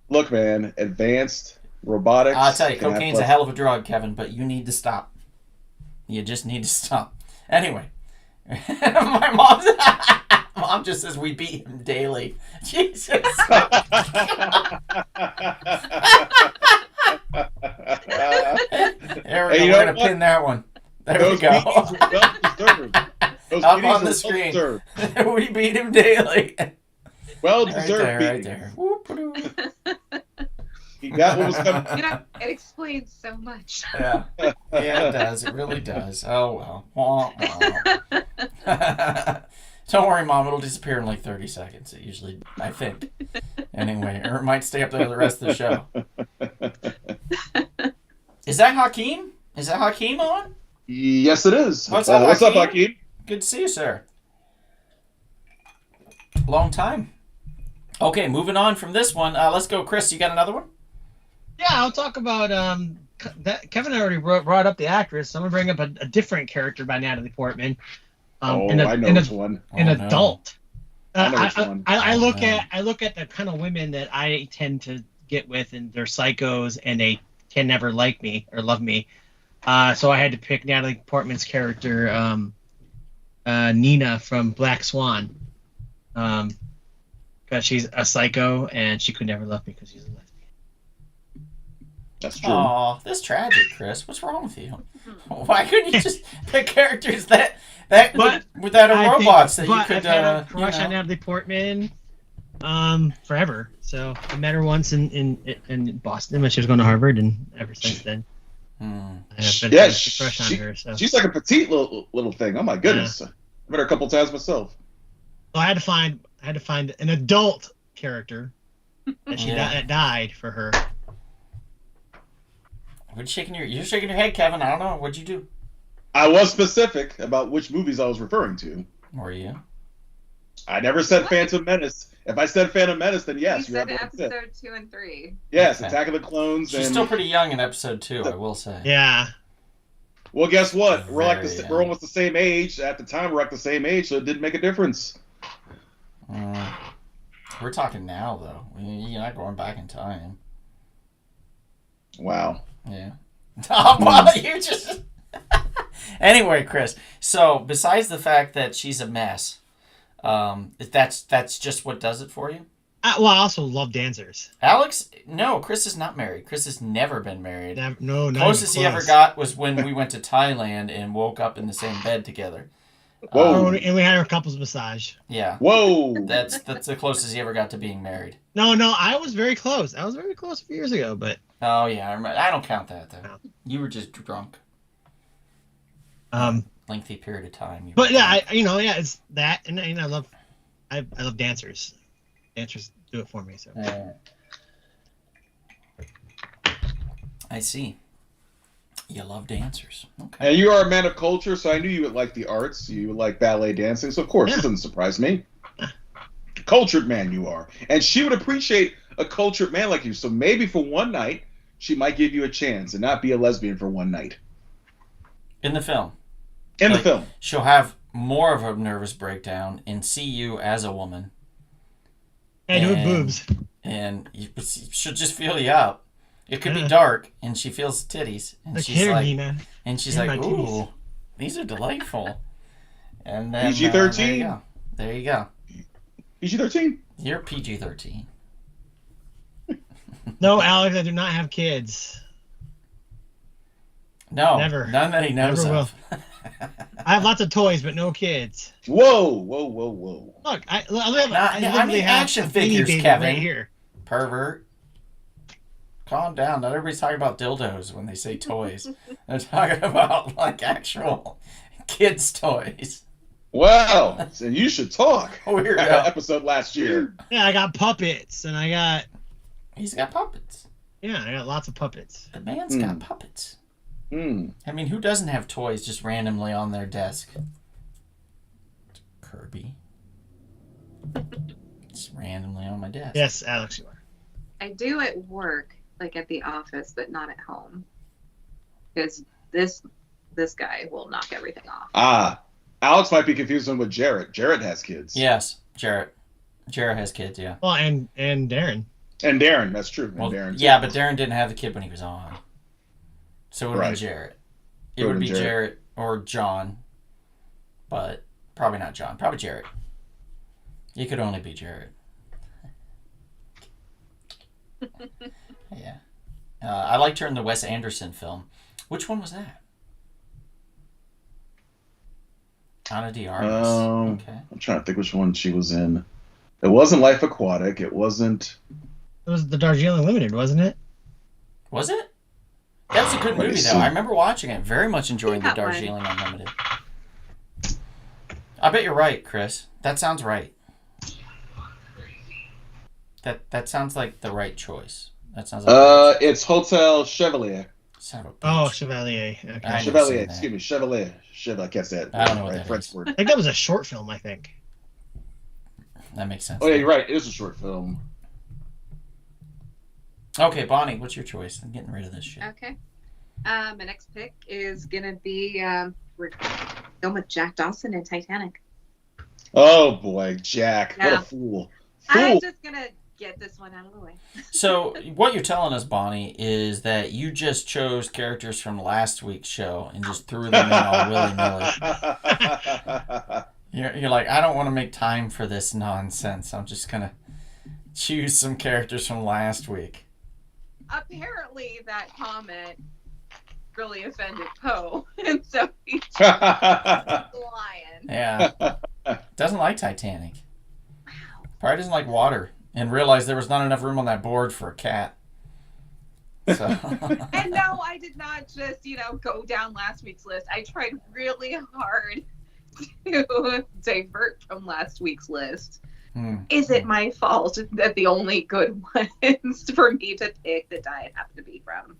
B: Look, man, advanced robotics.
A: I'll tell you, cocaine's a hell of a drug, Kevin, but you need to stop. You just need to stop. Anyway, my mom just says we beat him daily. Jesus. There we go. We're going to pin that one. There we go. Up on the screen. We beat him daily.
B: Well deserved.
A: Right there.
B: He got what was coming.
D: It explains so much.
A: Yeah, it does. It really does. Oh, well. Wah, wah. Don't worry, Mom. It'll disappear in like 30 seconds. It usually, I think. Anyway, or it might stay up there the rest of the show. Is that Hakeem? Is that Hakeem on?
B: Yes, it is.
A: What's up,
B: Hakeem?
A: Good to see you, sir. Long time. Okay, moving on from this one. Let's go, Chris. You got another one?
C: Yeah, I'll talk about that. Kevin already brought up the actress. So I'm gonna bring up a different character by Natalie Portman.
B: I know which one.
C: An adult.
B: I know which one.
C: I look at the kind of women that I tend to get with, and they're psychos, and they can never like me or love me. So I had to pick Natalie Portman's character, Nina from Black Swan, because she's a psycho and she could never love me because she's a lesbian.
B: That's true.
A: Aw, that's tragic, Chris. What's wrong with you? Why couldn't you just pick characters that are robots that you could?
C: I've had a crush on Natalie Portman, forever. So I met her once in Boston when she was going to Harvard, and ever since then, I've been a crush on her. So
B: she's like a petite little thing. Oh my goodness, I met her a couple times myself.
C: Well, I had to find an adult character that died for her.
A: You're shaking your head, Kevin. I don't know. What'd you do?
B: I was specific about which movies I was referring to.
A: Were you?
B: I never said Phantom Menace. If I said Phantom Menace, then yes,
D: you said episode 2 and 3.
B: Yes,
A: okay.
B: Attack of the Clones.
A: She's still pretty young in episode 2, I will say.
C: Yeah.
B: Well, guess what? We're
A: Very
B: almost the same age. At the time, we're like the same age, so it didn't make a difference.
A: We're talking now, though. You're not going back in time.
B: Wow.
A: Yeah. Oh, well, you just... Anyway, Chris. So, besides the fact that she's a mess, that's just what does it for you?
C: I also love dancers.
A: Alex? No, Chris is not married. Chris has never been married.
C: No, not
A: Closest he ever got was when we went to Thailand and woke up in the same bed together.
B: Whoa.
C: And we had our couples massage.
A: Yeah.
B: Whoa.
A: That's the closest he ever got to being married.
C: No, I was very close. I was very close a few years ago, but...
A: Oh, yeah. I don't count that, though. No. You were just drunk. Lengthy period of time.
C: But yeah, it's that, and I love dancers. Dancers do it for me. So.
A: I see. You love dancers. Okay.
B: And you are a man of culture, so I knew you would like the arts. You would like ballet dancing, so of course, it doesn't surprise me. Cultured man you are. And she would appreciate a cultured man like you. So maybe for one night, she might give you a chance and not be a lesbian for one night.
A: In the film.
B: In the film.
A: She'll have more of a nervous breakdown and see you as a woman.
C: And with boobs.
A: And she'll just feel you up. It could be dark, and she feels titties. And she's like,
C: Nina.
A: And she's like, ooh, these are delightful. And then
B: PG-13.
A: There you go.
B: PG-13?
A: You're PG-13.
C: No, Alex, I do not have kids.
A: No,
C: Never.
A: none that he knows
C: Never
A: of.
C: I have lots of toys, but no kids.
B: Whoa, whoa, whoa, whoa.
C: Look, I
A: I mean action figures,
C: baby
A: Kevin.
C: right here.
A: Pervert. Calm down. Not everybody's talking about dildos when they say toys. They're talking about like actual kids' toys.
B: Wow, so you should talk.
A: Weirdo.
B: Episode last year.
C: Yeah, I got puppets, and I got
A: He's got puppets.
C: I got lots of puppets.
A: The man's got puppets.
B: Hmm.
A: I mean, who doesn't have toys just randomly on their desk? Kirby. Just randomly on my desk.
C: Yes, Alex, you are.
D: I do at work, like at the office, but not at home. Because this guy will knock everything off.
B: Ah, Alex might be confusing with Jarrett. Jarrett has kids.
A: Yes, Jarrett. Jarrett has kids, yeah.
C: Well, and Darren.
B: And Darren, that's true. And
A: Well,
B: Darren,
A: yeah,
B: too.
A: but Darren didn't have the kid when he was on. So it would have
B: Right.
A: been Jarrett. It
B: Would've
A: would be
B: been
A: Jarrett or John. But probably not John. Probably Jarrett. It could only be Jarrett. Yeah. I liked her in the Wes Anderson film. Which one was that? Ana de Armas. Okay.
B: I'm trying to think which one she was in. It wasn't Life Aquatic. It wasn't.
C: It was the Darjeeling Limited, wasn't it?
A: Was it? That was a good
B: Let me
A: movie,
B: see.
A: though. I remember watching it. Very much enjoying the
D: That one.
A: Darjeeling Unlimited. I bet you're right, Chris. That sounds right. That sounds like the right choice. That sounds like the right choice.
B: It's Hotel Chevalier.
A: Son of a
C: Oh,
A: bitch.
C: Chevalier. Okay.
A: I know.
B: Chevalier.
A: seen that.
B: Excuse me, Chevalier. I can't say it.
A: I don't know what
B: right,
A: that
B: French
A: is.
B: word.
C: I think that was a short film, I think.
A: That makes sense.
B: Oh yeah, you're right. It is a short film.
A: Okay, Bonnie, what's your choice? I'm getting rid of this shit.
D: Okay. My next pick is gonna be we're going with Jack Dawson in Titanic.
B: Oh boy, Jack. What
D: Yeah.
B: a fool.
D: I'm
B: Fool.
D: just gonna get this one out of the way.
A: So, what you're telling us, Bonnie, is that you just chose characters from last week's show and just threw them in all willy-nilly. You're like, I don't want to make time for this nonsense. I'm just going to choose some characters from last week.
D: Apparently, that comment really offended Poe, and so he's lying.
A: Yeah. Doesn't like Titanic. Probably doesn't like water and realized there was not enough room on that board for a cat. So.
D: And no, I did not just, go down last week's list. I tried really hard to divert from last week's list. Is it my fault that the only good ones for me to pick that died happen to be from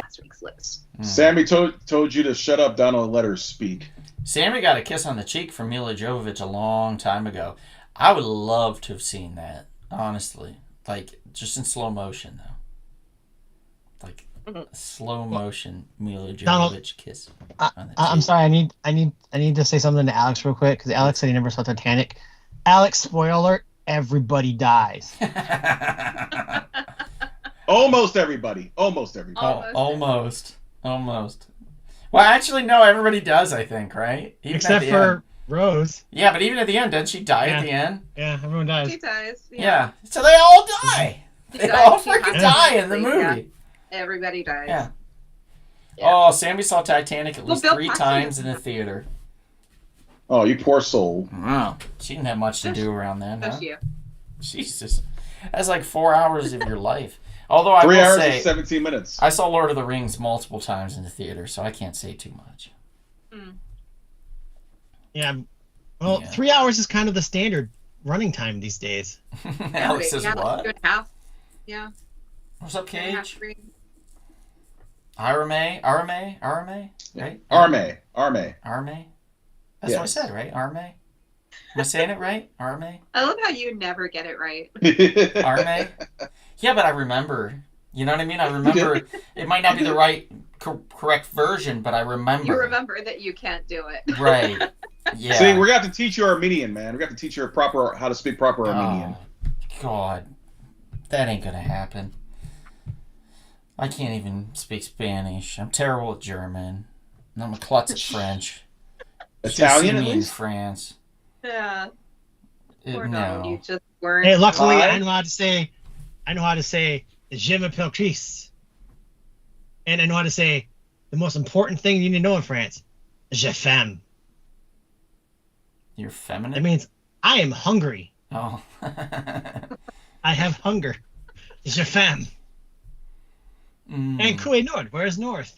D: last week's list?
B: Sammy told you to shut up, Donald, and let her speak.
A: Sammy got a kiss on the cheek from Mila Jovovich a long time ago. I would love to have seen that, honestly. Like, just in slow motion, though. Like, slow motion Mila
C: Donald,
A: Jovovich kiss.
C: I'm sorry. I need to say something to Alex real quick because Alex said he never saw Titanic. Alex, spoiler alert: everybody dies.
B: Almost everybody. Almost everybody.
A: Almost. Well, actually, no, everybody does, I think, right? Even
C: Except
A: at the
C: for
A: end.
C: Rose.
A: Yeah, but even at the end, doesn't she die at the end?
C: Yeah, everyone dies.
D: She dies.
A: Yeah. So they all die.
D: She
A: They
D: dies.
A: all
D: She
A: freaking
D: has
A: die
D: to
A: in the
D: leave,
A: movie.
D: yeah. Everybody dies.
A: Yeah.
D: Yeah.
A: Oh, Sammy saw Titanic at least
D: Bill
A: 3
D: Paxton
A: times
D: is-
A: in the theater.
B: Oh, you poor soul.
A: Wow. She didn't have much to do around then, huh?
D: That's you.
A: Jesus. That's like 4 hours of your life. Although I
B: 3
A: will
B: hours
A: say,
B: and 17 minutes.
A: I saw Lord of the Rings multiple times in the theater, so I can't say too much.
C: Yeah. Well,
A: Yeah.
C: 3 hours is kind of the standard running time these days.
A: Alex says
D: yeah,
A: what?
D: 2.5. Yeah.
A: What's up,
D: 2.5,
A: Cage?
D: 3.
A: Arame, right?
B: Arme.
A: Arme? That's what I
B: Yes.
A: said, right? Arme? Am I saying it right? Arme?
D: I love how you never get it right.
A: Arme? Yeah, but I remember. You know what I mean? I remember. It might not be the right, correct version, but I remember.
D: You remember that you can't do it.
A: Right. Yeah.
B: See, we're going to have to teach you Armenian, man. We're going to have to teach you how to speak proper Armenian.
A: Oh, God. That ain't gonna happen. I can't even speak Spanish. I'm terrible at German. And I'm a klutz at French.
B: Italian,
A: See
B: at
A: me in
B: least?
A: France.
D: Yeah. Poor
A: No.
D: Donald, you just weren't.
C: Hey, luckily
B: Why?
C: I know how to say Je m'appelle Chris. And I know how to say the most important thing you need to know in France, je femme.
A: You're feminine?
C: That means I am hungry.
A: Oh.
C: I have hunger. Je femme. And Coué Nord, where's North?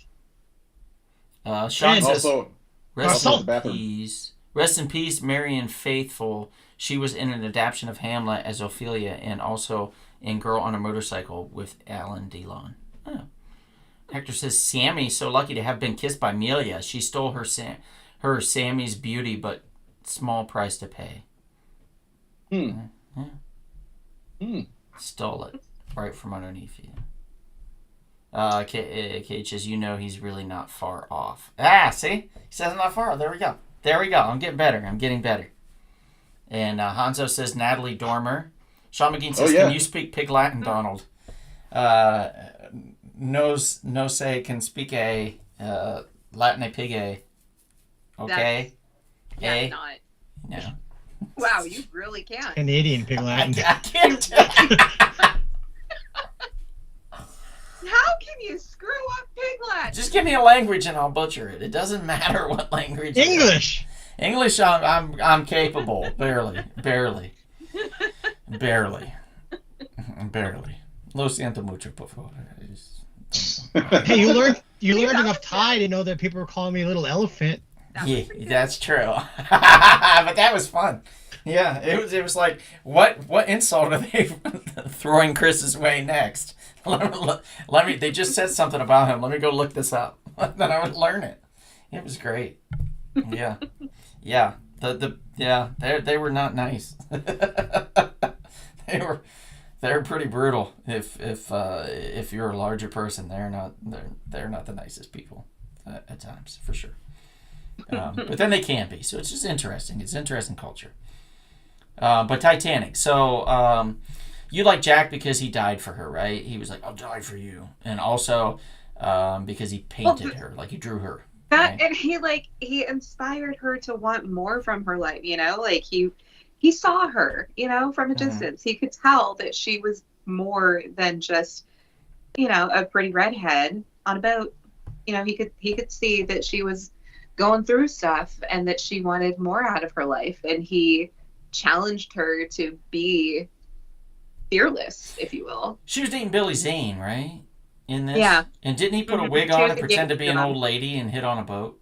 A: Sean
C: And
A: says,
B: Also,
A: rest
B: also
A: in
B: the bathroom.
A: peace. Rest in peace, Marion Faithfull. She was in an adaptation of Hamlet as Ophelia and also in Girl on a Motorcycle with Alan Delon. Oh. Hector says, Sammy, so lucky to have been kissed by Amelia. She stole her Sammy's beauty, but small price to pay. Stole it right from underneath you. Kate says, you know he's really not far off. Ah, see? He says not far. There we go. I'm getting better. And Hanzo says, Natalie Dormer. Sean McGee says, can you speak Pig Latin, Donald? No say can speak a Latin a pig a. Okay?
D: That's not.
A: No.
D: Wow, you really can.
C: Canadian Pig Latin.
A: I can't.
D: How can you screw up Pig Latin?
A: Just give me a language and I'll butcher it. It doesn't matter what language.
C: English.
A: English, I'm capable. Barely. Lo siento mucho, por favor.
C: Hey, you learned enough Thai to know that people were calling me a little elephant.
A: Yeah, that's true. But that was fun. Yeah, it was like, what insult are they throwing Chris's way next? Let me. They just said something about him. Let me go look this up. Then I would learn it. It was great. Yeah. They were not nice. They were pretty brutal. If you're a larger person, they're not the nicest people at times, for sure. But then they can be. So it's just interesting. It's interesting culture. But Titanic. So you like Jack because he died for her, right? He was like, I'll die for you. And also because he painted her, like he drew her.
D: That, right? And he inspired her to want more from her life, like he saw her, from a distance. He could tell that she was more than just, a pretty redhead on a boat. He could see that she was going through stuff and that she wanted more out of her life. And he challenged her to be fearless, if you will.
A: She was dating Billy Zane, right? In this?
D: Yeah.
A: And didn't he put a wig on and pretend to be an old lady and hit on a boat?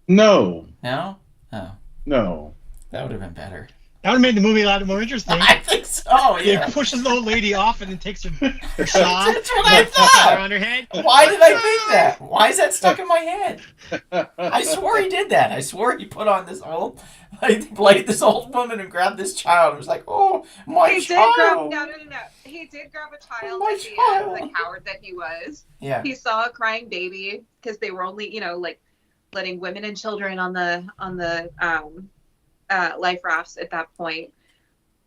B: No.
A: No? Oh.
B: No.
A: That would have been better.
C: That would have made the movie a lot more interesting.
A: I think so, yeah.
C: He pushes the old lady off and then takes her shawl.
A: That's what I thought.
C: Around her head.
A: Why did I think that? Why is that stuck in my head? I swore he did that. I swore he put on this old, played this old woman and grabbed this child. It was like, oh, my child.
D: No. He did grab a child
A: My
D: at the
A: child.
D: end, the coward that he was.
A: Yeah.
D: He saw a crying baby because they were only, letting women and children on the life rafts at that point.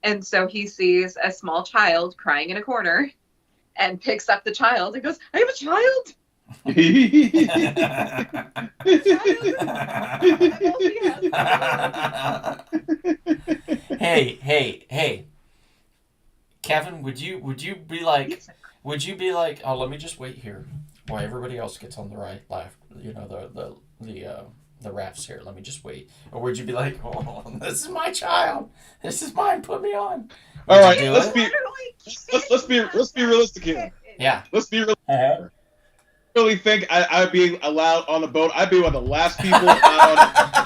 D: And so he sees a small child crying in a corner and picks up the child and goes, I have a child.
A: Hey. Kevin, would you be like, oh, let me just wait here while everybody else gets on the right left, the rafts here. Let me just wait. Or would you be like, oh, this is my child. This is mine. Put me on.
B: All right, let's be realistic here.
A: Yeah.
B: Let's be realistic. I really think I'd be allowed on the boat. I'd be one of the last people on.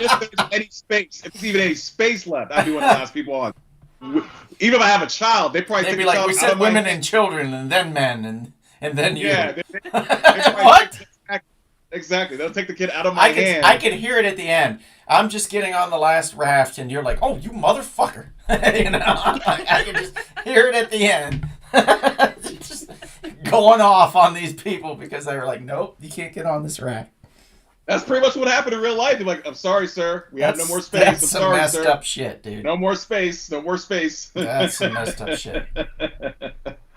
B: If there's any space, if there's even any space left, I'd be one of the last people on. Even if I have a child, they'd probably
A: They'd
B: take
A: be
B: the
A: like,
B: child
A: we
B: out
A: said
B: of my
A: women
B: hand.
A: and children, and then men, and then you.
B: Yeah.
A: What?
B: Exactly. They'll take the kid out of my hand.
A: I could hear it at the end. I'm just getting on the last raft, and you're like, oh, you motherfucker. I can just hear it at the end. Just going off on these people because they were like, nope, you can't get on this raft.
B: That's pretty much what happened in real life. They're like, I'm sorry, sir. We have no more space.
A: That's
B: I'm
A: some
B: sorry,
A: messed
B: sir.
A: up shit, dude.
B: No more space.
A: That's some messed up shit.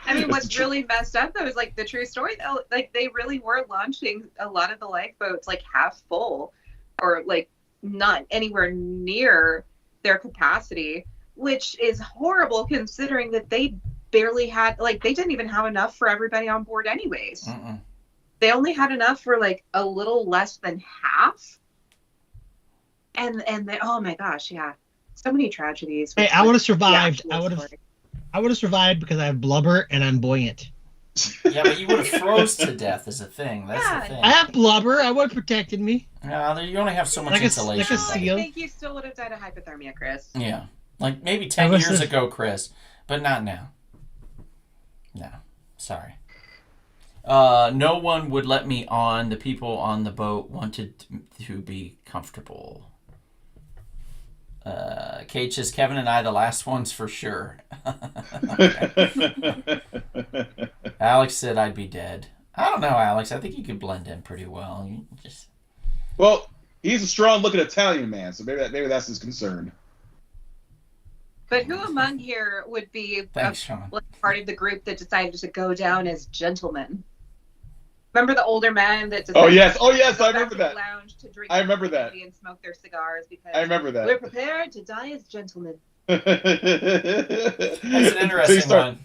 D: I mean, what's really messed up though is the true story though. They really were launching a lot of the lifeboats half full, or not anywhere near their capacity, which is horrible considering that they barely had they didn't even have enough for everybody on board anyways. They only had enough for like a little less than half. And they, oh my gosh, yeah. So many tragedies.
C: Hey, I would have survived.
D: Yeah,
C: I would have survived because I have blubber and I'm buoyant.
A: Yeah, but you would have froze to death is a thing. That's the thing.
C: I have blubber. I would have protected me.
A: No, you only have so much
C: Like a
A: insulation.
C: seal.
D: I think you still would have died of hypothermia, Chris.
A: Yeah. Like maybe 10 years ago, Chris. But not now. No. Sorry. No one would let me on. The people on the boat wanted to be comfortable. Kate says, Kevin and I, the last ones for sure. Alex said I'd be dead. I don't know, Alex. I think you could blend in pretty well. You just...
B: Well, he's a strong-looking Italian man, so maybe that's his concern.
D: But who among here would be
A: Thanks, Sean.
D: part of the group that decided to go down as gentlemen? Remember the older men that decided
B: Oh yes,
D: to
B: I remember that.
D: lounge to drink
B: I remember that.
D: and smoke their cigars because
B: I remember that.
D: we're prepared to die as gentlemen.
A: That's an interesting one.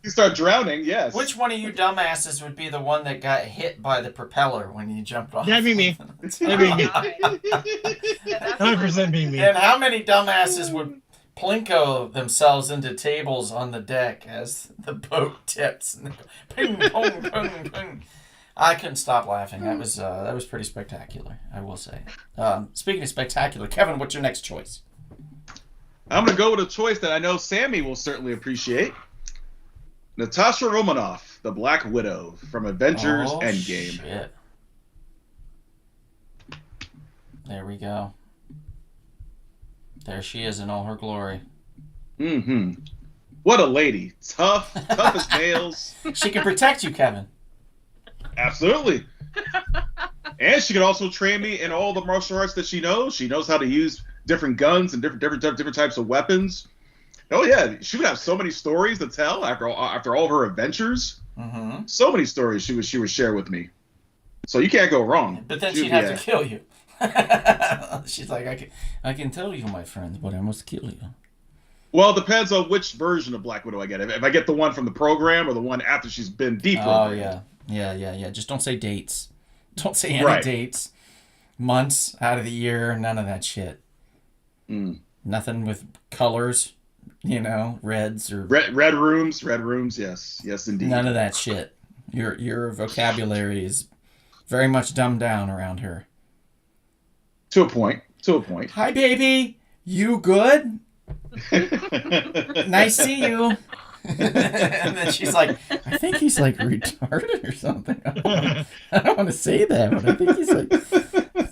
B: You start drowning, yes.
A: Which one of you dumbasses would be the one that got hit by the propeller when you jumped off?
C: That'd be me. That'd be me. 100% be me.
A: And how many dumbasses would plinko themselves into tables on the deck as the boat tips? Ping, pong, ping, ping. I couldn't stop laughing. That was pretty spectacular, I will say. Speaking of spectacular, Kevin, what's your next choice?
B: I'm going to go with a choice that I know Sammy will certainly appreciate. Natasha Romanoff, the Black Widow from Avengers Endgame.
A: Shit. There we go. There she is in all her glory.
B: Mm-hmm. What a lady. Tough as nails.
A: She can protect you, Kevin.
B: Absolutely. And she can also train me in all the martial arts that she knows. She knows how to use different guns and different types of weapons. Oh yeah, she would have so many stories to tell after all her adventures.
A: Mm-hmm.
B: So many stories she would share with me. So you can't go wrong.
A: But then she'd have to kill you. She's like, I can tell you, my friend, but I must kill you.
B: Well, it depends on which version of Black Widow I get. If I get the one from the program or the one after she's been deprogrammed.
A: Oh yeah. Yeah. Just don't say dates. Don't say any dates. Months out of the year, none of that shit. Nothing with colors, reds or
B: red rooms, yes indeed.
A: None of that shit. Your vocabulary is very much dumbed down around her.
B: To a point.
A: Hi, baby. You good? Nice see you. And then she's like, I think he's like retarded or something. I don't want to say that, but I think he's like,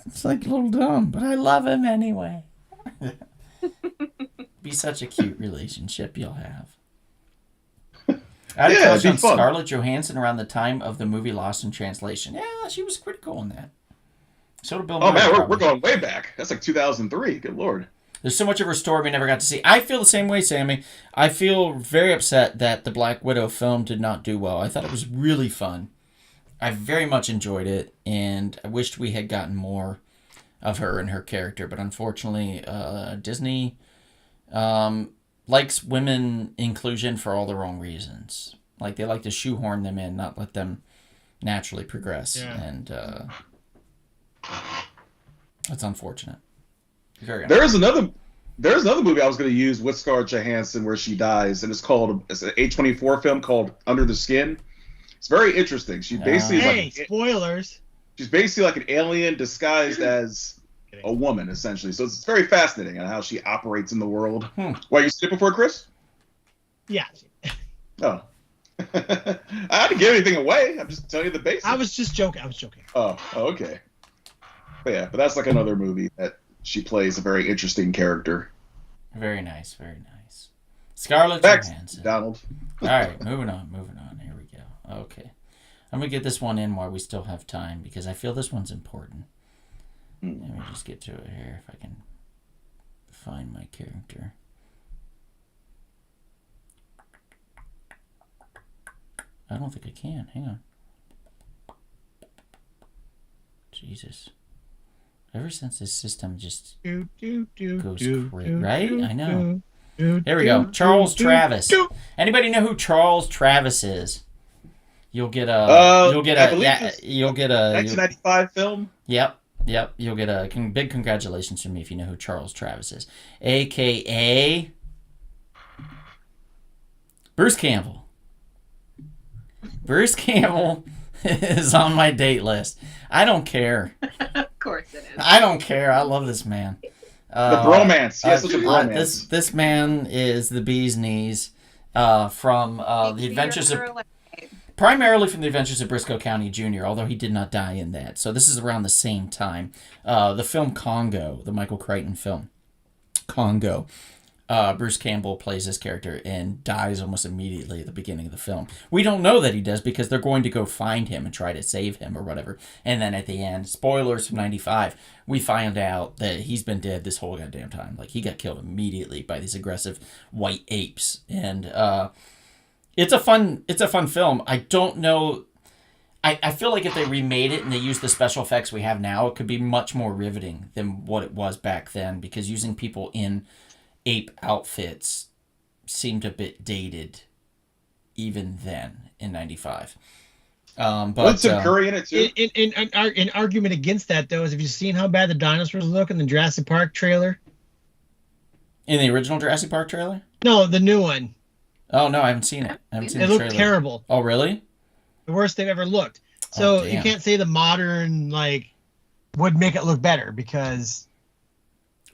A: it's like a little dumb, but I love him anyway. Be such a cute relationship you'll have. I had a crush on Scarlett Johansson around the time of the movie Lost in Translation. Yeah, she was critical in that. So did Bill Murray.
B: Oh man,
A: probably.
B: we're going way back. That's like 2003. Good lord.
A: There's so much of her story we never got to see. I feel the same way, Sammy. I feel very upset that the Black Widow film did not do well. I thought it was really fun. I very much enjoyed it, and I wished we had gotten more of her and her character. But unfortunately, Disney likes women inclusion for all the wrong reasons. Like, they like to shoehorn them in, not let them naturally progress. Yeah. And that's unfortunate. Very unfortunate. There's another movie I was going to use with Scarlett Johansson where she dies, and it's an A24 film called Under the Skin. It's very interesting. She basically
C: spoilers.
B: She's basically like an alien disguised as a woman, essentially. So it's very fascinating on how she operates in the world. Why, you seen it before, Chris?
C: Yeah.
B: Oh. I didn't give anything away. I'm just telling you the basics.
C: I was just joking.
B: Oh, okay. But that's like another movie that she plays a very interesting character.
A: Very nice. Scarlett Johansson.
B: Donald.
A: All right, moving on. Here we go. Okay. I'm going to get this one in while we still have time because I feel this one's important. Let me just get to it here if I can find my character. I don't think I can. Hang on. Jesus. Ever since this system just goes crazy, right? I know. There we go. Charles Travis. Anybody know who Charles Travis is? You'll get
B: I
A: a
B: believe
A: yeah,
B: it's
A: you'll get a
B: 1995 film.
A: yep. You'll get a big congratulations from me if you know who Charles Travis is, aka Bruce Campbell. Bruce Campbell is on my date list. I don't care.
D: Of course it is.
A: I don't care. I love this man.
B: The bromance. Yes, it's a bromance.
A: This man is the bee's knees from the Adventures of primarily from the Adventures of Briscoe County Jr., although he did not die in that. So this is around the same time. The film Congo, the Michael Crichton film Congo. Bruce Campbell plays this character and dies almost immediately at the beginning of the film. We don't know that he does because they're going to go find him and try to save him or whatever. And then at the end, spoilers from 95, we find out that he's been dead this whole goddamn time. Like, he got killed immediately by these aggressive white apes. And it's a fun film. I don't know. I feel like if they remade it and they used the special effects we have now, it could be much more riveting than what it was back then, because using people in ape outfits seemed a bit dated even then in 95.
B: But some curry in it too.
C: An argument against that, though, is have you seen how bad the dinosaurs look in the Jurassic Park trailer?
A: In the original Jurassic Park trailer?
C: No, the new one.
A: Oh, no, I haven't seen it. I haven't seen
C: It
A: the trailer.
C: looked terrible.
A: Oh, really?
C: The worst they've ever looked. So you can't say the modern, would make it look better, because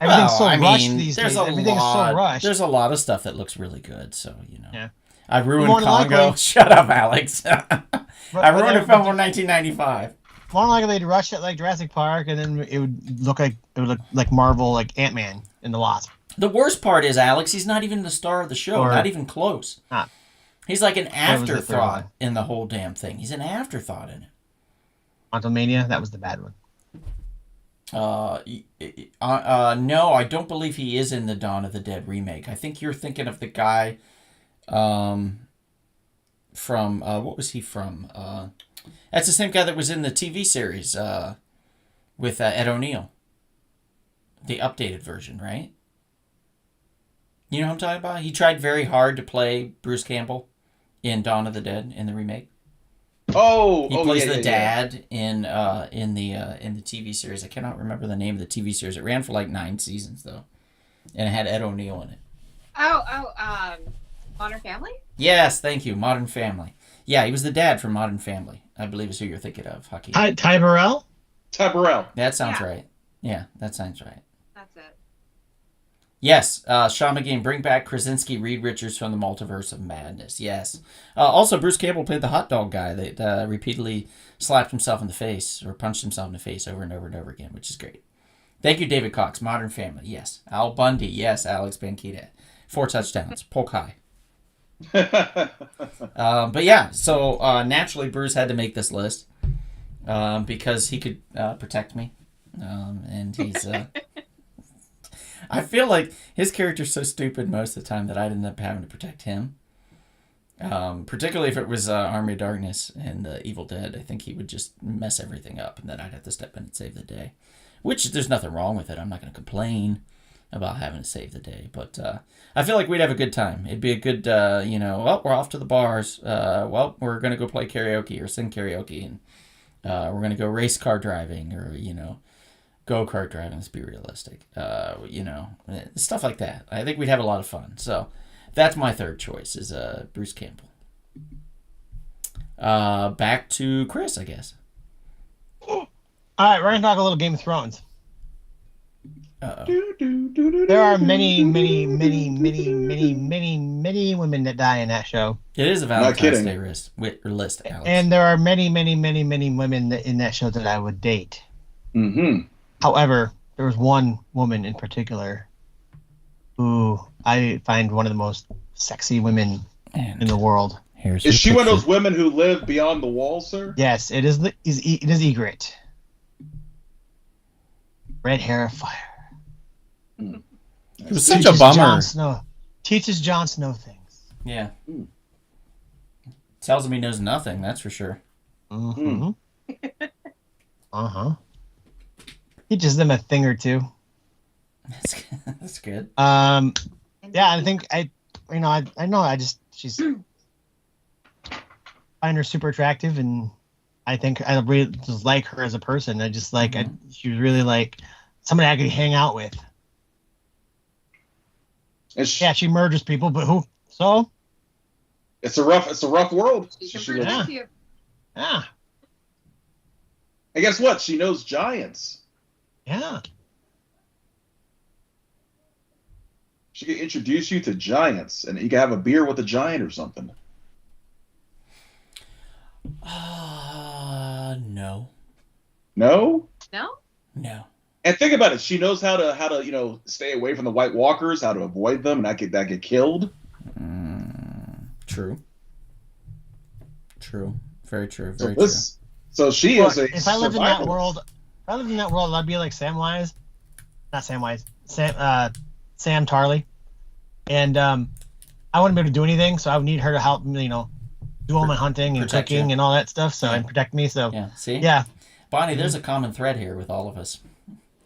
C: everything's rushed these days. Everything's so rushed.
A: There's a lot of stuff that looks really good, so,
C: Yeah.
A: I ruined Congo. Shut up, Alex. I ruined a film from 1995.
C: More likely they'd rush it like Jurassic Park, and then it would look like Marvel, like Ant-Man and the Wasp.
A: The worst part is, Alex, he's not even the star of the show. Not even close. He's like an afterthought in the whole damn thing. He's an afterthought in it.
C: Quantumania, that was the bad one.
A: No, I don't believe he is in the Dawn of the Dead remake. I think you're thinking of the guy from what was he from? That's the same guy that was in the TV series with Ed O'Neill. The updated version, right? You know what I'm talking about? He tried very hard to play Bruce Campbell in Dawn of the Dead in the remake. He plays the dad in the TV series. I cannot remember the name of the TV series. It ran for like 9 seasons though, and it had Ed O'Neill in it.
D: Modern Family?
A: Yes, thank you, Modern Family. Yeah, he was the dad from Modern Family. I believe is who you're thinking of, Hucky.
C: Ty Burrell?
B: Ty Burrell.
A: That sounds right. Yeah, that sounds right.
D: That's it.
A: Yes, Sean McGinn, bring back Krasinski, Reed Richards from the Multiverse of Madness. Yes. Also, Bruce Campbell played the hot dog guy that repeatedly slapped himself in the face or punched himself in the face over and over and over again, which is great. Thank you, David Cox. Modern Family. Yes. Al Bundy. Yes. Alex Banquita. 4 touchdowns. Polk high. But yeah, so naturally Bruce had to make this list because he could protect me. And he's... I feel like his character's so stupid most of the time that I'd end up having to protect him. Particularly if it was Army of Darkness and Evil Dead. I think he would just mess everything up, and then I'd have to step in and save the day. Which, there's nothing wrong with it. I'm not going to complain about having to save the day. But I feel like we'd have a good time. It'd be a good, well, we're off to the bars. Well, we're going to go play karaoke or sing karaoke. And we're going to go race car driving or, go-kart driving. Let's be realistic. Stuff like that. I think we'd have a lot of fun. So that's my third choice is Bruce Campbell. Back to Chris, I guess.
C: All right, we're going to talk a little Game of Thrones.
A: Uh-oh.
C: There are many, many, many, many, many, many, many women that die in that show.
A: It is a Valentine's Day list, Alex.
C: And there are many, many, many, many women in that show that I would date.
B: Mm-hmm.
C: However, there was one woman in particular who I find one of the most sexy women in the world.
B: Is she one of those women who live beyond the wall, sir?
C: Yes, it is. It is Ygritte. Red hair of fire.
A: It was such a bummer.
C: Teaches Jon Snow things.
A: Yeah. Tells him he knows nothing, that's for sure.
C: Mm-hmm. Uh-huh. Teaches them a thing or two.
A: That's good.
C: Yeah, I think she's find her super attractive, and I think I really just like her as a person. I just like she was really like somebody I could hang out with. She murders people, but who? So
B: it's a rough world.
D: She can protect you.
C: Yeah.
B: And guess what? She knows giants.
C: Yeah.
B: She can introduce you to giants, and you can have a beer with a giant or something.
A: No.
B: No?
D: No?
A: No.
B: And think about it. She knows how to stay away from the White Walkers, how to avoid them, and not get killed.
A: True. Very true. Very
B: true.
A: true.
B: So she is a.
C: If I lived in that world, I'd be like Samwise, not Samwise, Sam Tarley, and I wouldn't be able to do anything, so I would need her to help me, do all my hunting and cooking and all that stuff, and protect me. So
A: yeah, see,
C: yeah,
A: Bonnie, there's a common thread here with all of us.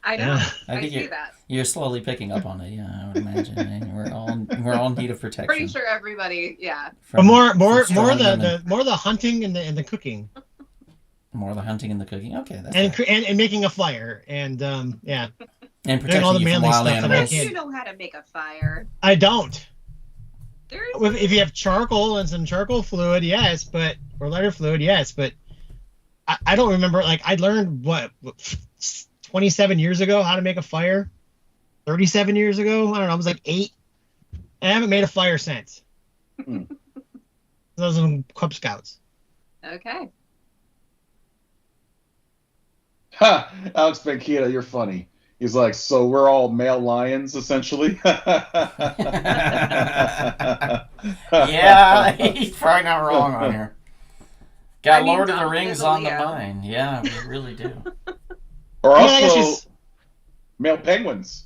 D: I know.
C: Yeah.
A: I think
D: see that.
A: You're slowly picking up on it. Yeah, I would imagine. We're all in need of protection.
D: Pretty sure everybody, yeah.
C: But more the hunting and the cooking.
A: More the hunting and the cooking. Okay, that's
C: and making a fire and yeah.
A: And protecting
C: all the
A: you from
C: manly
A: wild
C: stuff that I
A: animals.
C: can't.
D: You know how to make a fire.
C: I don't.
D: There's
C: If you have charcoal and some charcoal fluid, yes, or lighter fluid, yes, but I don't remember. Like I learned 27 years ago how to make a fire. 37 years ago, I don't know. I was like 8. And I haven't made a fire since. Those are Cub Scouts.
D: okay.
B: Ha! Alex Banquita, you're funny. He's like, so we're all male lions, essentially?
A: Yeah, he's probably not wrong on here. Got Lord of the
D: Donald
A: Rings
D: is a
A: on the
D: Leo.
A: mind. Yeah, we really do.
B: Or
C: I mean, I guess
B: also,
C: she's-
B: male penguins.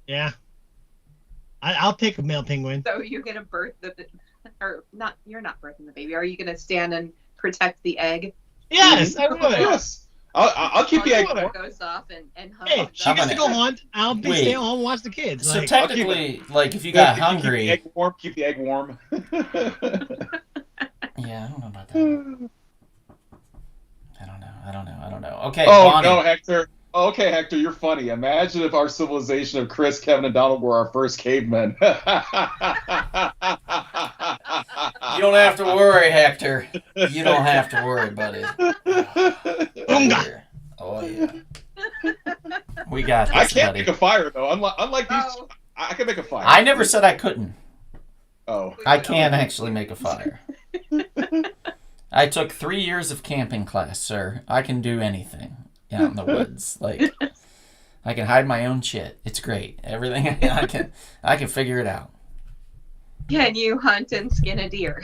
C: Yeah. I'll take a male penguin.
D: So you're gonna birth or not? You're not birthing the baby. Are you gonna stand and protect the egg?
C: Yes, I would.
B: Yes. I'll keep the egg
D: While
B: warm.
D: it goes off and hug
C: Hey,
D: the
C: she gets to
A: gonna-
C: go hunt. I'll be
A: Wait.
C: stay home and watch the kids.
A: So
C: Like,
A: technically, like if you got hungry,
B: Keep the egg warm.
A: yeah, I don't know about that. I don't know. Okay,
B: Oh,
A: Bonnie.
B: no, Hector. Okay, Hector, you're funny. Imagine if our civilization of Chris, Kevin, and Donald were our first cavemen.
A: You don't have to worry, Hector. You don't have to worry, buddy.
C: Unga.
A: Oh yeah. We got this,
B: I can't
A: buddy.
B: make a fire, though. Unlike these,
D: Oh.
B: I can make a fire.
A: I never said I couldn't.
B: Oh.
A: I can actually make a fire. I took 3 years of camping class, sir. I can do anything out in the woods. Like, I can hide my own shit. It's great. Everything I can figure it out.
D: Can you hunt and skin a deer?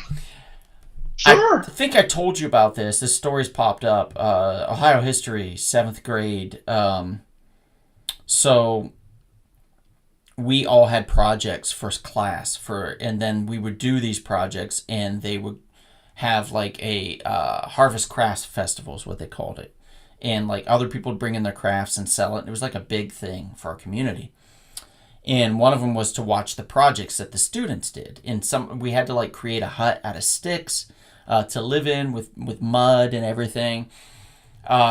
B: Sure.
A: I think I told you about this. This story's popped up. Ohio history, 7th grade. So we all had projects first class and then we would do these projects and they would have like a harvest crafts festival is what they called it. And like other people would bring in their crafts and sell it. It was like a big thing for our community. And one of them was to watch the projects that the students did. And we had to like create a hut out of sticks to live in with mud and everything.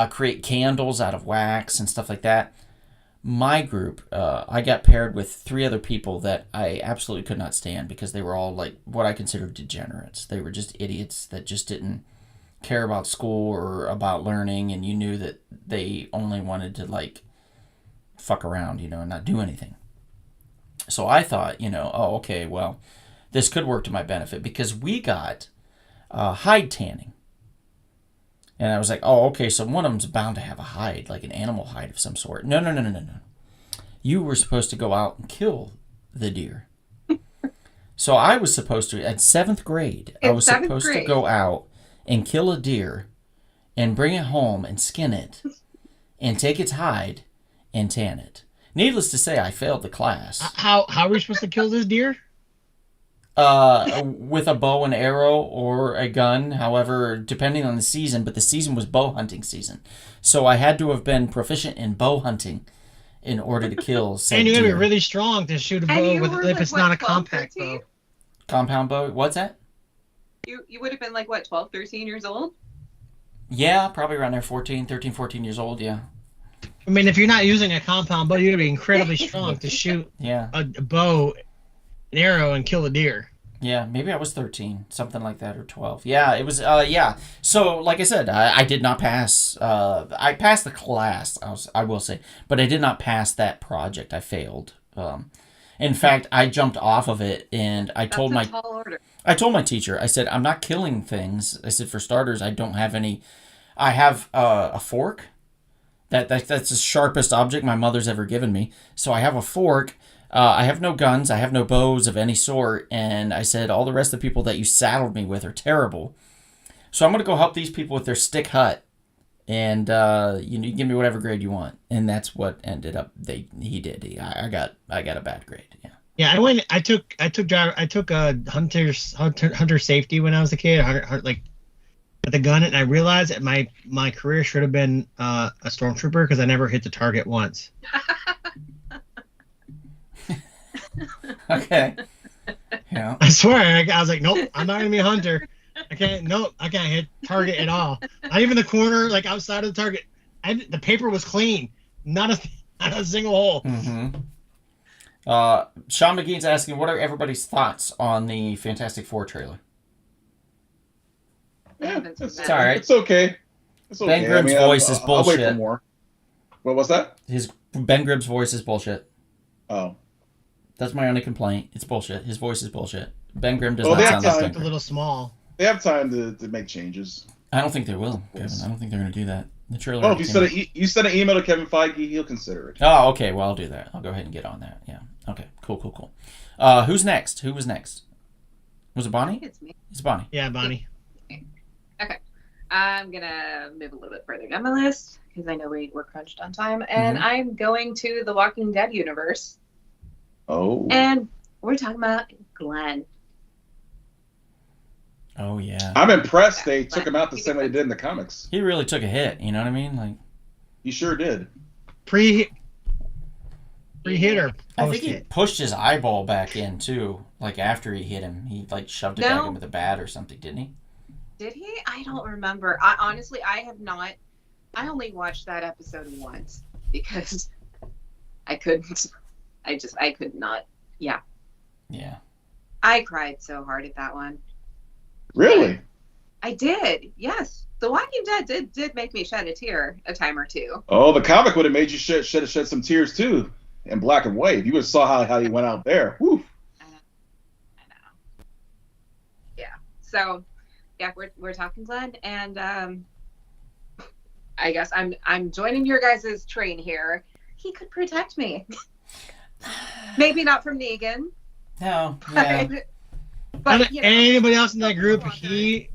A: Create candles out of wax and stuff like that. My group, I got paired with 3 other people that I absolutely could not stand because they were all like what I considered degenerates. They were just idiots that just didn't care about school or about learning, and you knew that they only wanted to like fuck around, and not do anything. So I thought, oh, okay, well, this could work to my benefit because we got hide tanning. And I was like, oh, okay, so one of them's bound to have a hide, like an animal hide of some sort. No. You were supposed to go out and kill the deer. So I was supposed to, at 7th grade, I was supposed to go out and kill a deer and bring it home and skin it and take its hide and tan it. Needless to say, I failed the class.
C: How are we supposed to kill this deer?
A: With a bow and arrow or a gun, however, depending on the season, but the season was bow hunting season. So I had to have been proficient in bow hunting in order to kill said
C: And you're going to
A: deer.
C: be really strong to shoot a
D: And
C: bow
D: you
C: with
D: were
C: if
D: like,
C: it's
D: what,
C: not a
D: 12,
C: compact
D: 13?
C: bow.
A: Compound bow? What's that?
D: You would have been like what, 12, 13 years old?
A: Yeah, probably around there, 13, 14 years old. Yeah.
C: I mean, if you're not using a compound bow, you're gonna be incredibly strong to shoot
A: Yeah.
C: a bow, an arrow, and kill a deer.
A: Yeah, maybe I was 13, something like that, or 12. Yeah, it was, yeah. So, like I said, I did not pass, I passed the class, I will say, but I did not pass that project. I failed. In fact, I jumped off of it, and
D: That's a tall order.
A: I told my teacher, I said, I'm not killing things. I said, for starters, I don't have any, I have a fork. That's the sharpest object my mother's ever given me. So I have a fork. I have no guns. I have no bows of any sort. And I said, all the rest of the people that you saddled me with are terrible. So I'm going to go help these people with their stick hut. And you give me whatever grade you want. And that's what ended up he did. I got a bad grade. Yeah.
C: Yeah, I took a hunter safety when I was a kid. Like with the gun, and I realized that my career should have been a stormtrooper because I never hit the target once.
A: Okay. Yeah.
C: I swear, I was like, nope, I'm not gonna be a hunter. I can't hit target at all. Not even the corner, like outside of the target. The paper was clean, not a single hole.
A: Mm-hmm. Sean McGee's asking, what are everybody's thoughts on the Fantastic Four trailer?
B: Yeah,
A: It's all right.
B: It's okay. It's okay.
A: Ben Grimm's voice is
B: I'll wait for
A: bullshit.
B: more. What was that?
A: Ben Grimm's voice is bullshit.
B: Oh.
A: That's my only complaint. It's bullshit. His voice is bullshit. Ben Grimm does
B: Well,
A: not
B: they
A: sound
B: have
A: like
B: time.
A: Ben
C: A
A: Grimm.
C: little small.
B: They have time to make changes.
A: I don't think they will, Kevin. I don't think they're going to do that. The trailer.
B: Well, if
A: came
B: you send an email to Kevin Feige, he'll consider it.
A: Oh, okay. Well, I'll do that. I'll go ahead and get on that. Yeah. Okay. Cool. Who's next? Who was next? Was it Bonnie?
D: It's me.
A: It's Bonnie.
C: Yeah, Bonnie.
D: Okay. I'm going to move a little bit further down my list because I know we're crunched on time. And I'm going to the Walking Dead universe.
B: Oh.
D: And we're talking about Glenn.
A: Oh, yeah.
B: I'm impressed they took him out the same way they did in the comics.
A: He really took a hit. You know what I mean? Like,
B: He sure did.
C: Pre-hit or
A: I think he
C: post-hit?
A: pushed his eyeball back in, too. Like, after he hit him. He, like, shoved it back in with a bat or something, didn't he?
D: Did he? I don't remember. Honestly, I only watched that episode once because I couldn't. I could not. Yeah.
A: Yeah.
D: I cried so hard at that one.
B: Really?
D: I did. Yes. The Walking Dead did make me shed a tear a time or two.
B: Oh, the comic would have made you shed some tears too, in black and white. You would have saw how he went out there. Whew.
D: I know. Yeah. So, yeah, we're talking Glenn, and I guess I'm joining your guys' train here. He could protect me. Maybe not from Negan.
A: No. Yeah.
D: But
C: anybody else in that group,
D: he's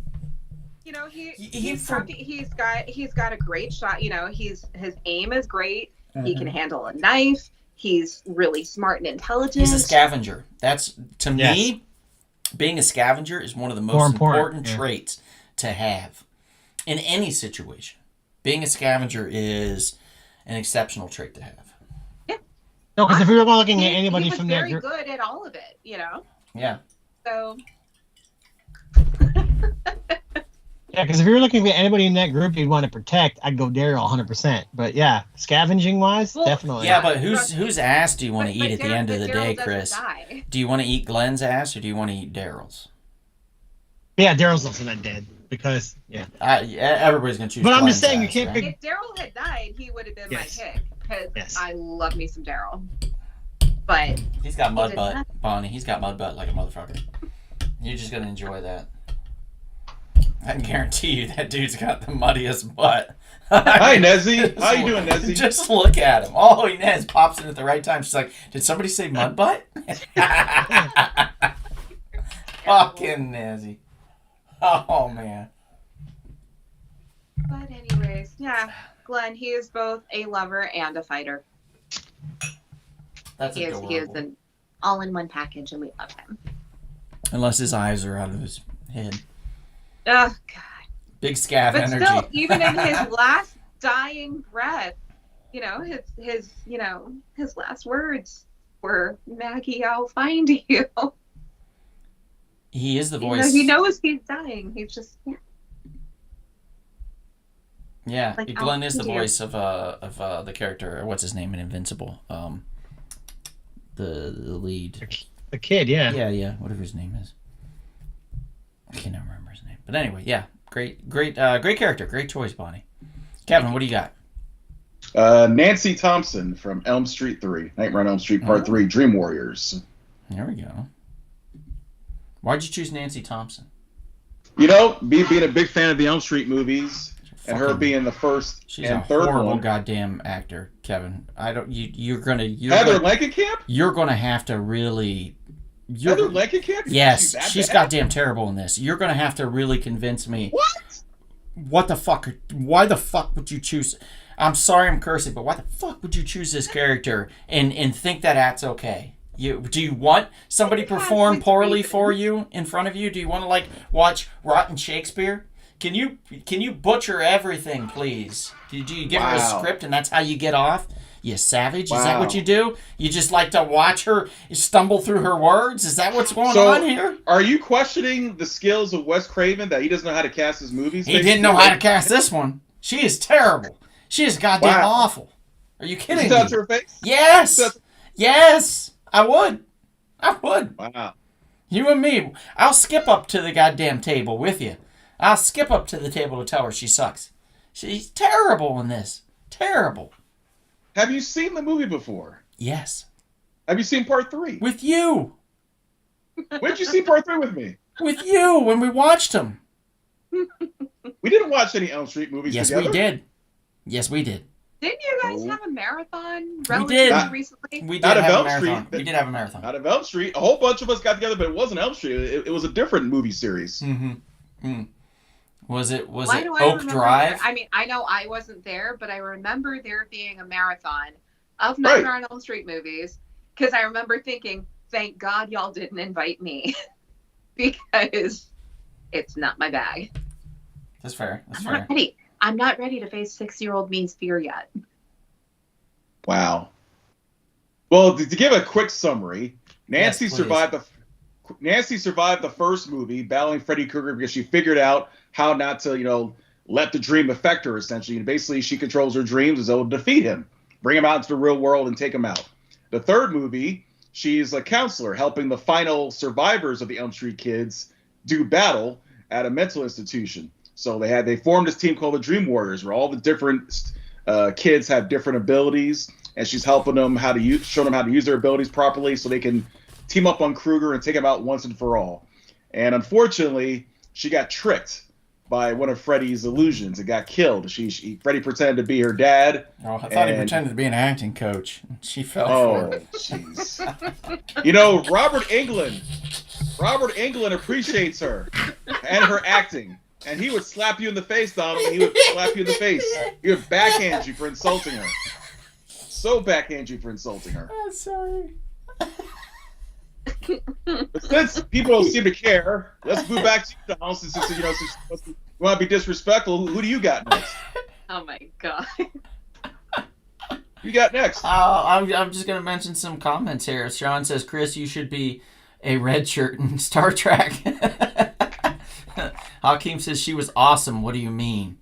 D: got a great shot. His aim is great. He can handle a knife. He's really smart and intelligent.
A: He's a scavenger. That's, to me, being a scavenger is one of the most important traits to have in any situation. Being a scavenger is an exceptional trait to have.
D: Yeah.
C: No, because if you're looking at anybody from that
D: group,
C: group,
D: very good at all of it.
A: Yeah.
D: So.
C: Yeah, because if you're looking at anybody in that group you'd want to protect, I'd go Daryl 100%. But yeah, scavenging wise, definitely.
A: Yeah, but whose ass do you want to eat at the end of the day, Chris?
D: Die.
A: Do you want to eat Glenn's ass or do you want to eat Daryl's?
C: Yeah, Daryl's also not dead because
A: everybody's gonna choose.
C: But I'm
A: Glenn's
C: just saying you
A: ass,
C: can't
A: right?
C: pick.
D: If Daryl had died, he would have been my pick because I love me some Daryl. But
A: he's got mud butt, Bonnie. He's got mud butt like a motherfucker. You're just gonna enjoy that. I can guarantee you that dude's got the muddiest butt.
B: Hi, Nezzy. How you doing, Nezzy?
A: Just look at him. Oh, Nez pops in at the right time. She's like, did somebody say mud butt? Fucking Nezzy. Oh, man.
D: But anyways, yeah, Glenn, he is both a lover and a fighter.
A: That's adorable.
D: He is an all-in-one package, and we love him.
A: Unless his eyes are out of his head.
D: Oh, God.
A: Big scav
D: but
A: energy.
D: Still, even in his last dying breath, his last words were, Maggie, I'll find you.
A: He is the
D: You
A: voice.
D: know, he knows he's dying. He's just
A: Yeah,
D: like,
A: Glenn is the
D: dear.
A: voice of the character. What's his name in Invincible? The lead.
C: The kid, yeah.
A: Yeah, whatever his name is. I can't remember his name. But anyway, yeah, great character, great choice, Bonnie. Kevin, what do you got?
B: Nancy Thompson from Elm Street 3, Nightmare on Elm Street Part 3, Dream Warriors.
A: There we go. Why'd you choose Nancy Thompson?
B: You know, me being a big fan of the Elm Street movies, and her being the first
A: She's
B: and
A: a
B: third
A: horrible
B: one.
A: goddamn actor, Kevin. I don't. You're gonna.
B: Heather Langenkamp?
A: You're gonna have to really.
B: Heather Langenkamp?
A: Yes, she's goddamn terrible in this. You're gonna have to really convince me.
B: What?
A: What the fuck? Why the fuck would you choose? I'm sorry, I'm cursing, but why the fuck would you choose this character and think that that's okay? Do you want somebody perform poorly for you in front of you? Do you want to like watch rotten Shakespeare? Can you butcher everything, please? Do you give her a script and that's how you get off? You savage? Is that what you do? You just like to watch her stumble through her words? Is that what's going on here?
B: Are you questioning the skills of Wes Craven that he doesn't know how to cast his movies?
A: He didn't know how to cast this one. She is terrible. She is goddamn awful. Are you kidding me?
B: Touch her face?
A: Yes. Yes. I would.
B: Wow.
A: You and me. I'll skip up to the goddamn table with you. I'll skip up to the table to tell her she sucks. She's terrible in this. Terrible.
B: Have you seen the movie before?
A: Yes.
B: Have you seen Part 3?
A: With you.
B: When did you see Part 3 with me?
A: With you when we watched them.
B: We didn't watch any Elm Street movies together.
A: Yes, we did.
D: Didn't you guys have a marathon
A: did.
D: relatively recently?
A: We did
B: Out of
A: have a
B: Elm
A: marathon.
B: Street.
A: We did have a marathon.
B: Out of Elm Street. A whole bunch of us got together, but it wasn't Elm Street. It was a different movie series.
A: Was it
D: Why do I
A: Oak
D: remember
A: Drive?
D: I mean, I know I wasn't there, but I remember there being a marathon of Nightmare on Elm Street movies because I remember thinking, thank God y'all didn't invite me because it's not my bag.
A: That's fair.
D: I'm not ready to face 6-year-old me's fear yet.
B: Wow. Well, to give a quick summary, Nancy survived the first movie, battling Freddy Krueger because she figured out how not to, let the dream affect her, essentially. And basically, she controls her dreams as able to defeat him, bring him out into the real world, and take him out. The third movie, she's a counselor helping the final survivors of the Elm Street kids do battle at a mental institution. So they formed this team called the Dream Warriors, where all the different kids have different abilities, and she's helping them show them how to use their abilities properly, so they can team up on Krueger and take him out once and for all. And unfortunately, she got tricked by one of Freddy's illusions and got killed. Freddy pretended to be her dad.
A: Oh, I thought he pretended to be an acting coach. She fell for it.
B: Oh, jeez. Robert Englund appreciates her and her acting. And he would slap you in the face, Donald. He would slap you in the face. He would backhand you for insulting her. So backhand you for insulting her.
A: I'm sorry.
B: But since people don't seem to care, let's move back to you, Donald. Since you want to be disrespectful, who do you got next?
D: Oh my God.
B: You got next?
A: I'm just going to mention some comments here. Sean says, Chris, you should be a red shirt in Star Trek. Hakeem says, she was awesome. What do you mean?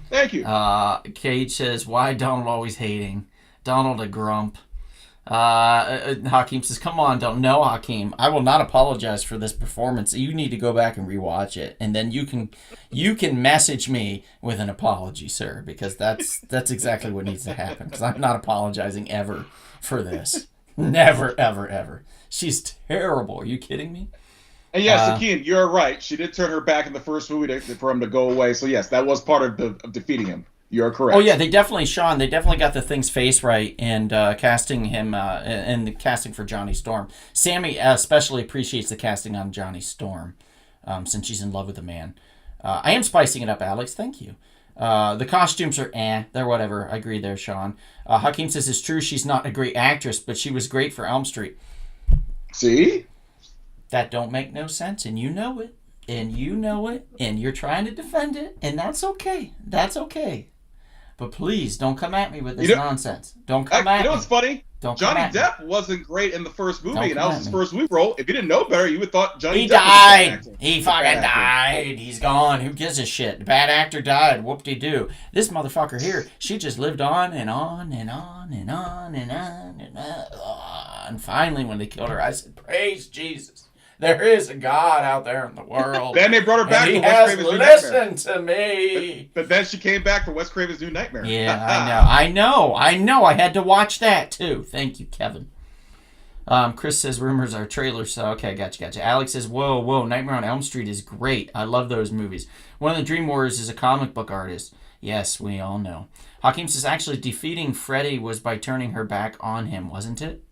B: Thank you.
A: Cage says, why Donald always hating? Donald a grump. Hakeem says, come on, don't know, Hakeem. I will not apologize for this performance. You need to go back and rewatch it, and then you can message me with an apology, sir, because that's exactly what needs to happen, because I'm not apologizing ever for this. Never, ever, ever. She's terrible. Are you kidding me?
B: And yes, Hakeem, you're right. She did turn her back in the first movie for him to go away. So yes, that was part of defeating him. You're correct.
A: Oh yeah, they definitely got the thing's face right and casting him and the casting for Johnny Storm. Sammy especially appreciates the casting on Johnny Storm, since she's in love with the man. I am spicing it up, Alex. Thank you. The costumes are they're whatever. I agree there, Sean. Hakeem says it's true she's not a great actress, but she was great for Elm Street.
B: See?
A: That don't make no sense, and you know it, and you're trying to defend it, and that's okay. That's okay. But please, don't come at me with this nonsense. Don't come at me.
B: You know what's funny?
A: Don't
B: Johnny
A: come at me.
B: Depp wasn't great in the first movie,
A: Don't
B: and that
A: come
B: was
A: at
B: his
A: me.
B: first movie role. If you didn't know better, you would have thought Johnny
A: He
B: Depp was a bad
A: died.
B: actor.
A: He
B: Bad
A: fucking
B: actor.
A: died. He's gone. Who gives a shit? The bad actor died. Whoop-de-doo. This motherfucker here, she just lived on and on and on and on and on and on. And finally, when they killed her, I said, praise Jesus. There is a God out there in the world.
B: Then they brought her back
A: and he
B: for Wes
A: has
B: Craven's New Nightmare.
A: listened to me.
B: But then she came back for Wes Craven's New Nightmare.
A: Yeah, I know. I had to watch that too. Thank you, Kevin. Chris says rumors are trailers. So okay, gotcha. Alex says, whoa, Nightmare on Elm Street is great. I love those movies. One of the Dream Warriors is a comic book artist. Yes, we all know. Hakeem says actually defeating Freddy was by turning her back on him, wasn't it?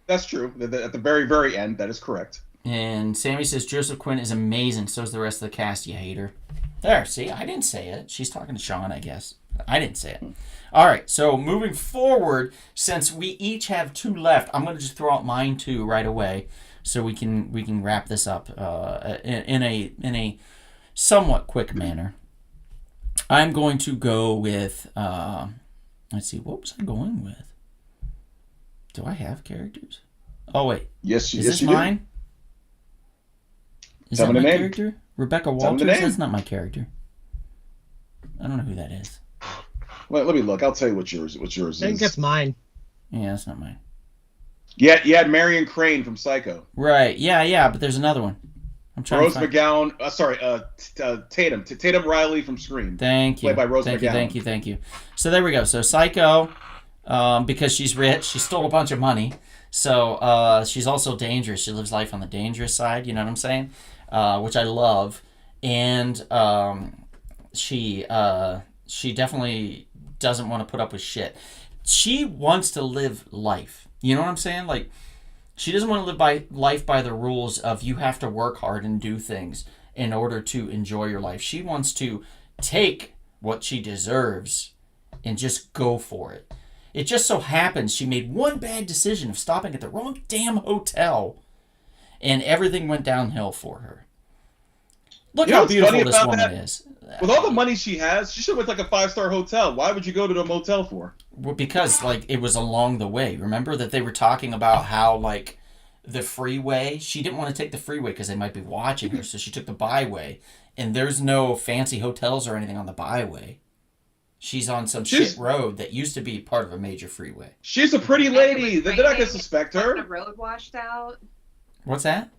B: That's true. At the very, very end, that is correct.
A: And Sammy says Joseph Quinn is amazing. So is the rest of the cast. You hate her. There, see, I didn't say it. She's talking to Sean, I guess. I didn't say it. All right, so moving forward, since we each have 2 left, I'm going to just throw out mine 2 right away, so we can wrap this up in a somewhat quick manner. I'm going to go with. Let's see, what was I going with? Do I have characters? Oh wait,
B: Yes,
A: is
B: yes,
A: this
B: you
A: mine?
B: do.
A: Is
B: Tell
A: that
B: me
A: my
B: the name.
A: character? Rebecca
B: Tell me
A: Walters?
B: the name.
A: That's not my character. I don't know who that is.
B: Let me look. I'll tell you what yours is.
C: I think that's mine.
A: Yeah, that's not mine.
B: Yeah, you had Marion Crane from Psycho.
A: Right. Yeah, but there's another one. I'm trying
B: Rose
A: to find...
B: McGowan. Tatum Riley from Scream.
A: Thank you.
B: Played by Rose
A: Thank
B: McGowan.
A: you. Thank you. So there we go. So Psycho, because she's rich, she stole a bunch of money. So she's also dangerous. She lives life on the dangerous side. You know what I'm saying? Which I love. And she definitely doesn't want to put up with shit. She wants to live life. You know what I'm saying? Like, she doesn't want to live life by the rules of you have to work hard and do things in order to enjoy your life. She wants to take what she deserves and just go for it. It just so happens she made one bad decision of stopping at the wrong damn hotel, and everything went downhill for her. Look
B: You know
A: how
B: what's
A: beautiful
B: funny
A: this
B: about
A: woman
B: that?
A: is.
B: With all the money she has, she should have went like a 5-star hotel. Why would you go to a motel for?
A: Well, because like it was along the way. Remember that they were talking about how like the freeway. She didn't want to take the freeway because they might be watching her, so she took the byway. And there's no fancy hotels or anything on the byway. She's on some shit road that used to be part of a major freeway.
B: She's a pretty lady. They're not going to suspect her.
D: The road washed out.
A: What's that?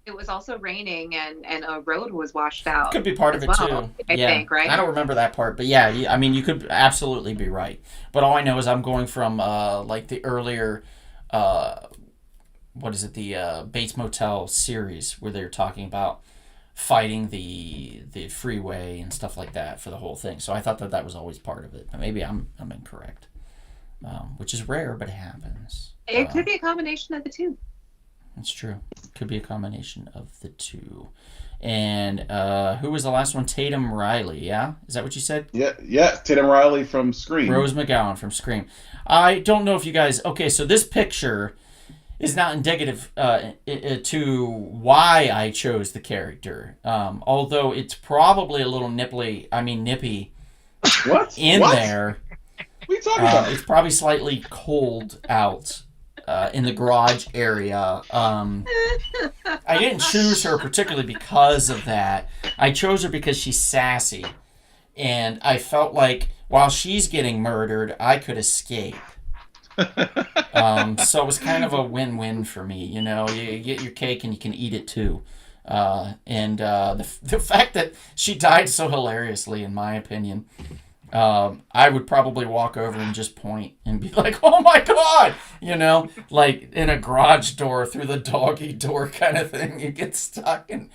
D: It was also raining, and a road was washed out.
A: Could be part of it
D: well,
A: too.
D: I think, right?
A: I don't remember that part, but yeah, I mean, you could absolutely be right. But all I know is I'm going from like the earlier, what is it, the Bates Motel series where they're talking about fighting the freeway and stuff like that for the whole thing. So I thought that was always part of it. But maybe I'm incorrect, which is rare, but it happens.
D: It could be a combination of the two.
A: That's true. Could be a combination of the two. And who was the last one? Tatum Riley, yeah? Is that what you said?
B: Yeah. Tatum Riley from Scream.
A: Rose McGowan from Scream. I don't know if you guys... Okay, so this picture is not indicative to why I chose the character. Although it's probably a little nippy
B: What?
A: in
B: What?
A: there.
B: What are you talking about?
A: It's probably slightly cold out in the garage area. I didn't choose her particularly because of that. I chose her because she's sassy. And I felt like while she's getting murdered, I could escape. So it was kind of a win-win for me. You know, you get your cake and you can eat it too. The fact that she died so hilariously, in my opinion, I would probably walk over and just point and be like, oh my God, you know, like in a garage door through the doggy door kind of thing. You get stuck and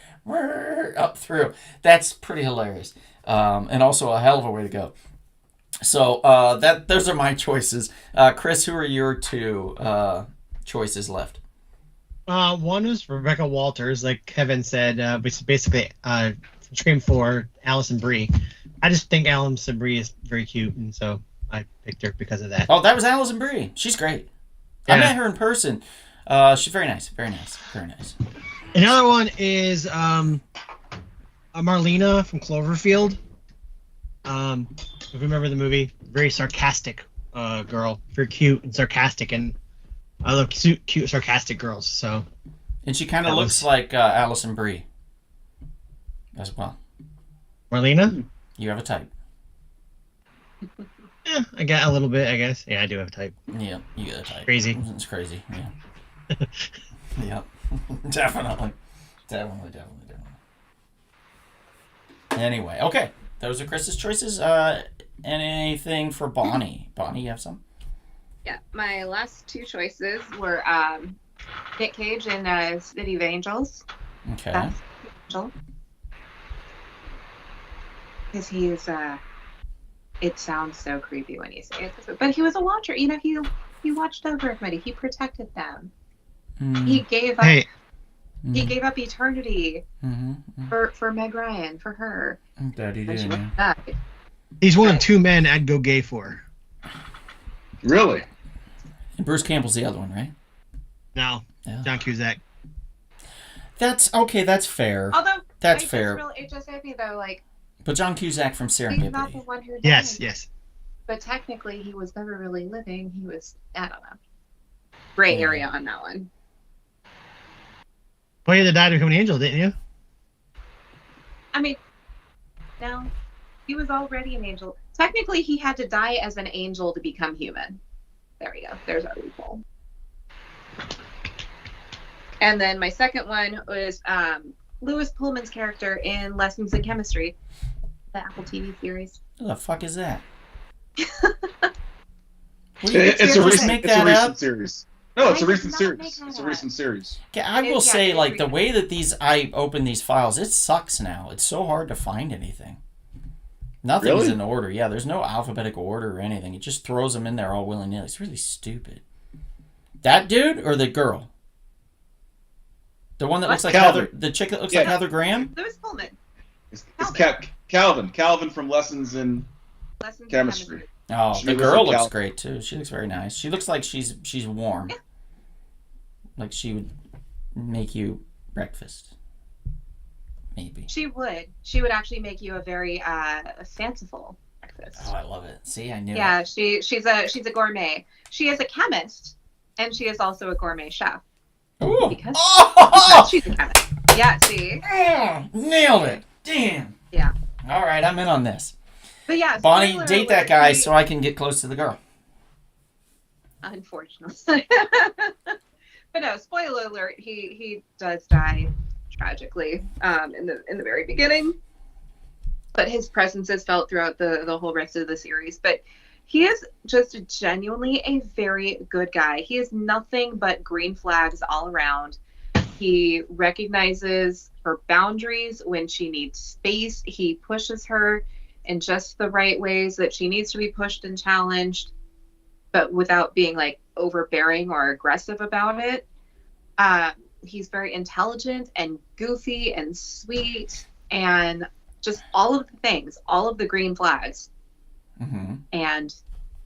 A: up through. That's pretty hilarious. And also a hell of a way to go. So those are my choices. Chris, who are your 2 choices left?
C: One was Rebecca Walters, like Kevin said, which is basically from Scream 4, Allison Brie. I just think Allison Brie is very cute, and so I picked her because of that.
A: Oh, that was Allison Brie. She's great.
C: Yeah.
A: I met her in person. She's very nice. Very nice. Very nice.
C: Another one is Marlena from Cloverfield. If you remember the movie, very sarcastic girl. If you're cute and sarcastic, and I love cute, sarcastic girls. So.
A: And she kind of
C: That
A: looks
C: was-
A: like Allison Brie as well.
C: Marlena?
A: You have a type.
C: Yeah, I got a little bit, I guess. Yeah, I do have a type.
A: Yeah, you get a type.
C: Crazy.
A: It's crazy, yeah. Yep. Definitely. Anyway, okay. Those are Chris's choices. Anything for Bonnie? Bonnie, you have some?
D: Yeah, my last two choices were Nick Cage in City of Angels.
A: Okay.
D: Angel. Because he's it sounds so creepy when you say it, but he was a watcher. You know, he watched over everybody. He protected them. He gave up.
C: Hey,
D: He gave up eternity
A: Mm-hmm.
D: for Meg Ryan, for her.
A: That he
D: When she
A: did, yeah.
D: died.
C: he's one of two men I'd go gay for.
B: Really?
A: And Bruce Campbell's the other one, right?
C: No,
A: Yeah.
C: John Cusack.
A: That's okay. That's fair.
D: Although
A: That's
D: it
A: fair.
D: It just hit me though, like
A: But John Cusack from
D: he's not the
A: Serendipity.
D: one who died.
C: Yes.
D: But technically, he was never really living. He was, I don't know, gray
A: Yeah.
D: area on that one.
C: Well, you had to die to become an angel, didn't you?
D: I mean, no, he was already an angel. Technically, he had to die as an angel to become human. There we go. There's our loophole. And then my second one was Lewis Pullman's character in Lessons in Chemistry, the Apple TV series.
A: What the fuck is that?
B: It's a
A: just
B: recent,
A: make
B: it's a
A: that
B: recent
A: up?
B: series. No, it's
D: I
B: a
D: did
B: recent
D: not
B: series.
D: make that
B: It's a
D: up.
B: recent series.
A: Okay, I will
D: Yeah,
A: say,
D: it's
A: like, the
D: recent.
A: way that I open these files, it sucks now. It's so hard to find anything. Nothing's
B: Really?
A: in order. Yeah, there's no alphabetical order or anything. It just throws them in there all willy-nilly. It's really stupid. That dude or the girl? The one that
D: What?
A: looks like
B: Calvin.
A: Heather, the chick that looks
B: Yeah.
A: like Heather Graham?
D: Lewis Pullman.
B: It's
D: Calvin.
B: Calvin from Lessons in
D: Lessons in
B: Chemistry.
A: Oh,
B: She
A: the
B: was
A: girl
B: in
A: looks
B: Cal-
A: great too. She looks very nice. She looks like she's warm.
D: Yeah.
A: Like she would make you breakfast. Maybe.
D: She would. She would actually make you a very fanciful breakfast.
A: Oh, I love it. See, I knew
D: Yeah,
A: it.
D: she's a gourmet. She is a chemist, and she is also a gourmet chef.
A: Ooh.
D: Because
A: Oh!
D: she's a chemist. Yeah, see?
A: Nailed it. Damn.
D: Yeah.
A: All right, I'm in on this.
D: But yeah,
A: Bonnie,
D: spoiler
A: date that
D: alert,
A: guy
D: he-
A: so I can get close to the girl.
D: Unfortunately. But no, spoiler alert, he does die tragically in the very beginning. But his presence is felt throughout the whole rest of the series. But he is just genuinely a very good guy. He is nothing but green flags all around. He recognizes her boundaries when she needs space. He pushes her in just the right ways that she needs to be pushed and challenged, but without being like overbearing or aggressive about it. He's very intelligent and goofy and sweet and just all of the things, all of the green flags.
A: Mm-hmm.
D: And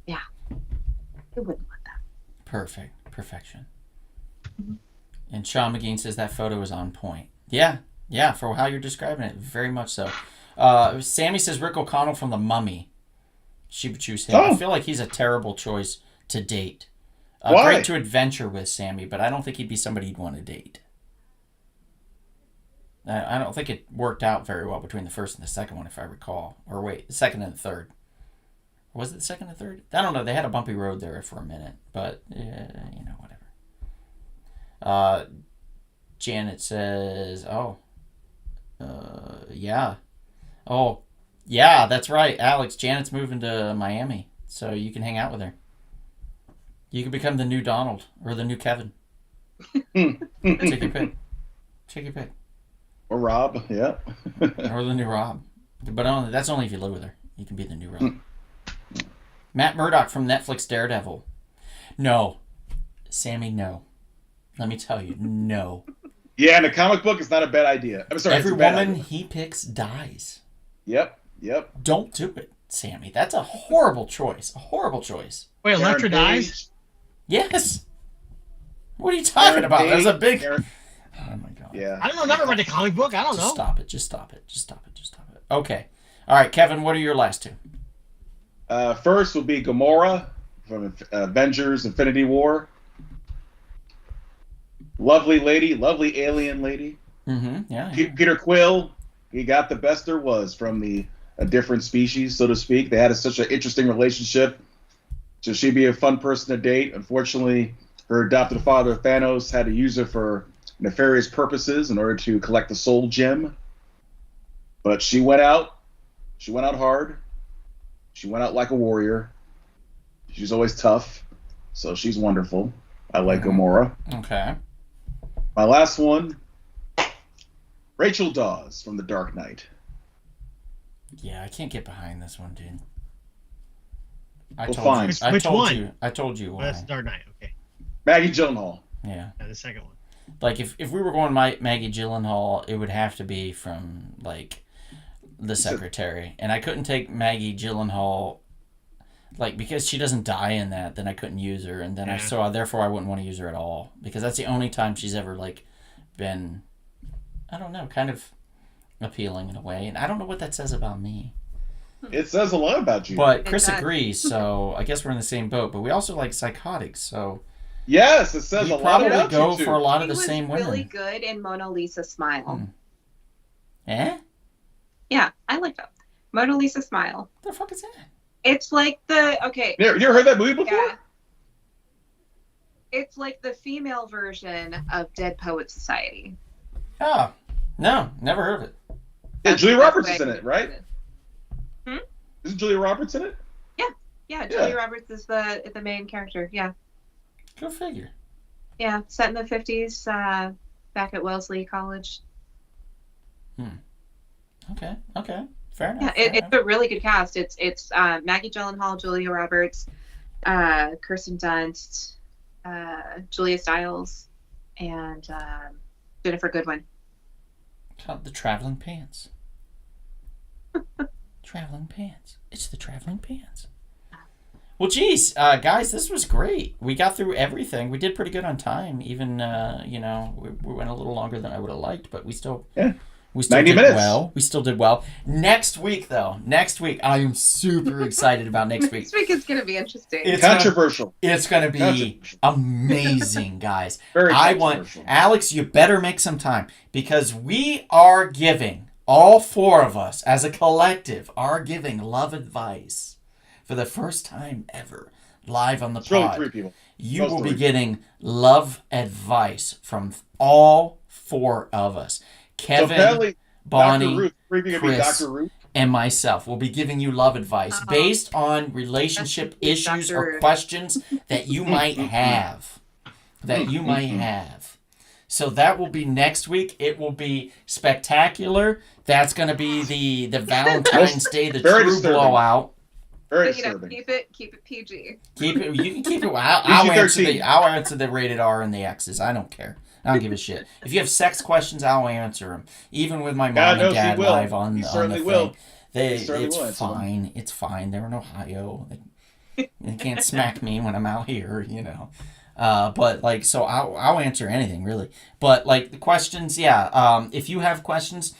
D: yeah, who wouldn't want that?
A: Perfect. Perfection.
D: Mhm.
A: And Sean McGean says that photo is on point. Yeah. Yeah, for how you're describing it. Very much so. Sammy says Rick O'Connell from The Mummy. She would choose him. I
B: Oh.
A: feel like he's a terrible choice to date.
B: Why?
A: Great to adventure with, Sammy, but I don't think he'd be somebody you'd want to date. I don't think it worked out very well between the first and the second one, if I recall. Or wait, the second and the third. Was it the second and third? I don't know. They had a bumpy road there for a minute, but whatever. Janet says, yeah. Oh, yeah, that's right, Alex. Janet's moving to Miami, so you can hang out with her. You can become the new Donald or the new Kevin. Take your pick. Take your pick.
B: Or Rob, yeah.
A: Or the new Rob. But that's only if you live with her. You can be the new Rob. Matt Murdock from Netflix Daredevil. No. Sammy, no. Let me tell you, no.
B: Yeah, in a comic book, it's not a bad idea. I'm sorry,
A: Every
B: it's a bad
A: woman
B: idea.
A: he picks dies.
B: Yep.
A: Don't do it, Sammy. That's a horrible choice. A horrible choice.
C: Wait, Electra
B: Karen
C: dies?
B: Page,
A: Yes. What are you talking
B: Karen
A: about? That was a
B: Page,
A: big...
B: Karen-
A: Oh, my God.
B: yeah.
C: I don't know. Never read the comic book. I don't
A: Just
C: know.
A: stop it. Just stop it. Just stop it. Just stop it. Okay. All right, Kevin, what are your last two?
B: First will be Gamora from Avengers Infinity War. Lovely lady, lovely alien lady.
A: Mm-hmm. Yeah.
B: Peter Quill, he got the best there was from a different species, so to speak. They had such an interesting relationship. So she'd be a fun person to date. Unfortunately, her adopted father, Thanos, had to use her for nefarious purposes in order to collect the soul gem. But she went out. She went out hard. She went out like a warrior. She's always tough. So she's wonderful. I like Gamora.
A: Okay.
B: My last one, Rachel Dawes from The Dark Knight.
A: Yeah, I can't get behind this one, dude.
B: Fine.
C: Which one?
A: I told you
C: Oh,
A: why.
C: that's Dark Knight. Okay.
B: Maggie Gyllenhaal.
A: Yeah.
C: Yeah, the second one.
A: Like, if we were going Maggie Gyllenhaal, it would have to be from, like, The Secretary. And I couldn't take Maggie Gyllenhaal, like, because she doesn't die in that, then I couldn't use her. And then therefore I wouldn't want to use her at all. Because that's the only time she's ever, like, been, I don't know, kind of appealing in a way. And I don't know what that says about me.
B: It says a lot about you.
A: But Chris agrees, so I guess we're in the same boat. But we also like psychotics, so...
B: Yes, it says a lot about you.
A: Probably go
B: two.
A: for a lot of the
D: He was
A: same women.
D: really good in Mona Lisa Smile.
A: Eh?
D: Yeah, I like that. Mona Lisa Smile.
A: What the fuck is that?
D: It's like
B: You ever heard that movie before?
D: Yeah. It's like the female version of Dead Poet Society.
A: Oh, no, never heard of it.
B: Yeah, Julia Roberts is in it, right?
D: Hmm?
B: Isn't Julia Roberts in it?
D: Yeah, Julia Roberts is the main character. Yeah.
A: Go figure.
D: Yeah, set in the 50s, back at Wellesley College.
A: Okay, fair enough.
D: Yeah, it's a really good cast. It's Maggie Gyllenhaal, Julia Roberts, Kirsten Dunst, Julia Stiles, and Jennifer Goodwin.
A: Called the Traveling Pants. Traveling Pants. It's the Traveling Pants. Well, geez, guys, this was great. We got through everything. We did pretty good on time. Even, we went a little longer than I would have liked, but we still...
B: Yeah.
A: We still
B: 90
A: did
B: minutes.
A: well. We still did well. Next week, I am super excited about next week.
D: Next week is going to be interesting.
A: It's
B: Controversial.
A: It's going to be amazing, guys.
B: Very
A: I want
B: controversial.
A: Alex, you better make some time because we are giving, all four of us as a collective, are giving love advice for the first time ever live on the
B: It's really
A: pod.
B: 3 people.
A: You
B: Most
A: will be
B: three.
A: getting love advice from all four of us.
B: So
A: Kevin,
B: apparently,
A: Bonnie,
B: Dr. Ruth, 3 people be
A: Chris,
B: Dr. Ruth.
A: and myself will be giving you love advice based on relationship issues
D: Dr.
A: or
D: Ruth.
A: questions that you might have. So that will be next week. It will be spectacular. That's going to be the Valentine's Day, the
B: Very
A: true
B: disturbing.
A: blowout.
B: Very
D: But,
B: disturbing.
D: keep it PG.
A: Keep it. You can keep it. I'll
B: PG-13.
A: answer the rated R and the X's. I don't care. I don't give a shit. If you have sex questions, I'll answer them. Even with my mom
B: God
A: and
B: knows he
A: dad
B: will.
A: live on
B: He
A: the
B: certainly
A: thing.
B: will. He certainly
A: It's
B: will answer them.
A: fine. It's fine. They're in Ohio. They can't smack me when I'm out here, But like, so I'll answer anything really. But like the questions, yeah. If you have questions,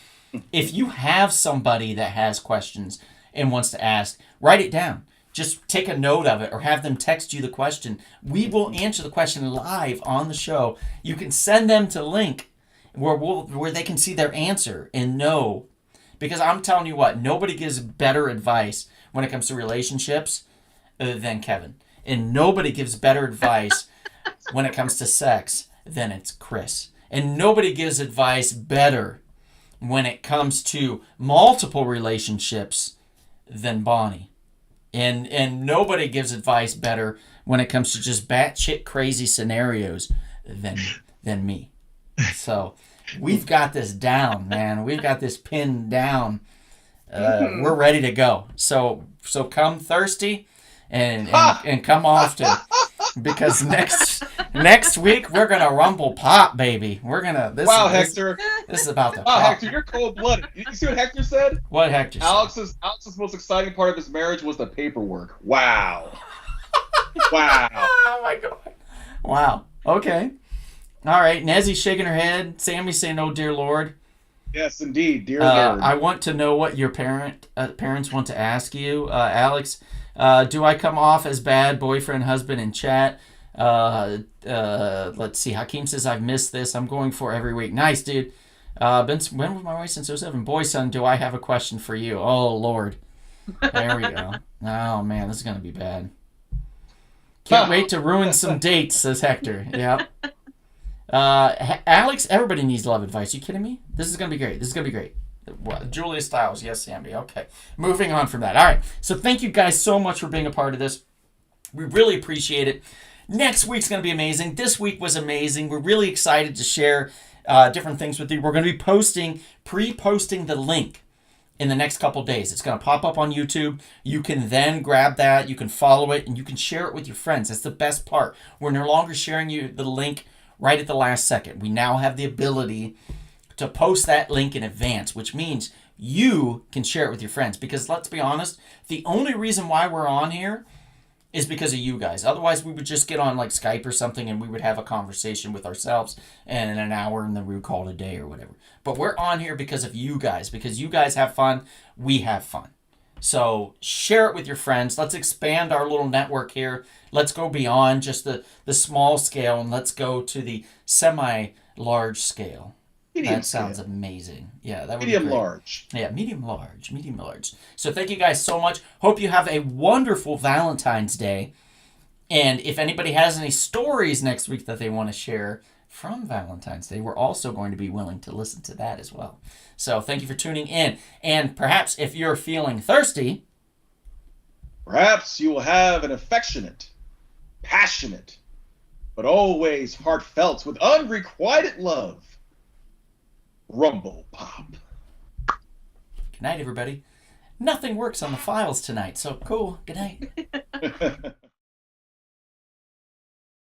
A: if you have somebody that has questions and wants to ask, write it down. Just take a note of it or have them text you the question. We will answer the question live on the show. You can send them to link where they can see their answer and know. Because I'm telling you what, nobody gives better advice when it comes to relationships than Kevin. And nobody gives better advice when it comes to sex than it's Chris. And nobody gives advice better when it comes to multiple relationships than Bonnie. And nobody gives advice better when it comes to just batshit crazy scenarios than me. So we've got this down, man. We've got this pinned down. We're ready to go. So come thirsty and come often because next week we're gonna rumble pop, baby. We're gonna
B: Hector.
A: This is about the
B: Wow,
A: pop.
B: Hector, you're cold-blooded. You see what Hector said?
A: What Hector said?
B: Alex's most exciting part of his marriage was the paperwork. Wow. Wow.
A: Oh my god. Wow. Okay. All right. Nezzie's shaking her head. Sammy's saying, "Oh dear Lord."
B: Yes, indeed, dear Lord.
A: I want to know what your parents want to ask you. Alex, Do I come off as bad boyfriend, husband in chat? Let's see. Hakeem says, I've missed this. I'm going for every week. Nice, dude. Been with my wife since 07. Boy, son, do I have a question for you? Oh, Lord. There we go. Oh, man, this is going to be bad. Can't wait to ruin some dates, says Hector. Yep. Alex, everybody needs love advice. You kidding me? This is going to be great. This is going to be great. Julia Stiles. Yes, Sammy. Okay. Moving on from that. All right. So thank you guys so much for being a part of this. We really appreciate it. Next week's going to be amazing. This week was amazing. We're really excited to share different things with you. We're going to be pre-posting the link in the next couple days. It's going to pop up on YouTube. You can then grab that. You can follow it, and you can share it with your friends. That's the best part. We're no longer sharing you the link right at the last second. We now have the ability to post that link in advance, which means you can share it with your friends. Because let's be honest, the only reason why we're on here is because of you guys. Otherwise, we would just get on like Skype or something and we would have a conversation with ourselves and in an hour and then we would call it a day or whatever. But we're on here because of you guys. Because you guys have fun, we have fun. So share it with your friends. Let's expand our little network here. Let's go beyond just the small scale and let's go to the semi-large scale.
B: Medium
A: that sounds
B: scale.
A: Amazing. Yeah, that would
B: Medium
A: be great.
B: large.
A: Yeah, medium large. So thank you guys so much. Hope you have a wonderful Valentine's Day. And if anybody has any stories next week that they want to share from Valentine's Day, we're also going to be willing to listen to that as well. So thank you for tuning in. And perhaps if you're feeling thirsty,
B: perhaps you will have an affectionate, passionate, but always heartfelt with unrequited love Rumble Pop.
A: Good night, everybody. Nothing works on the files tonight, so cool. Good night.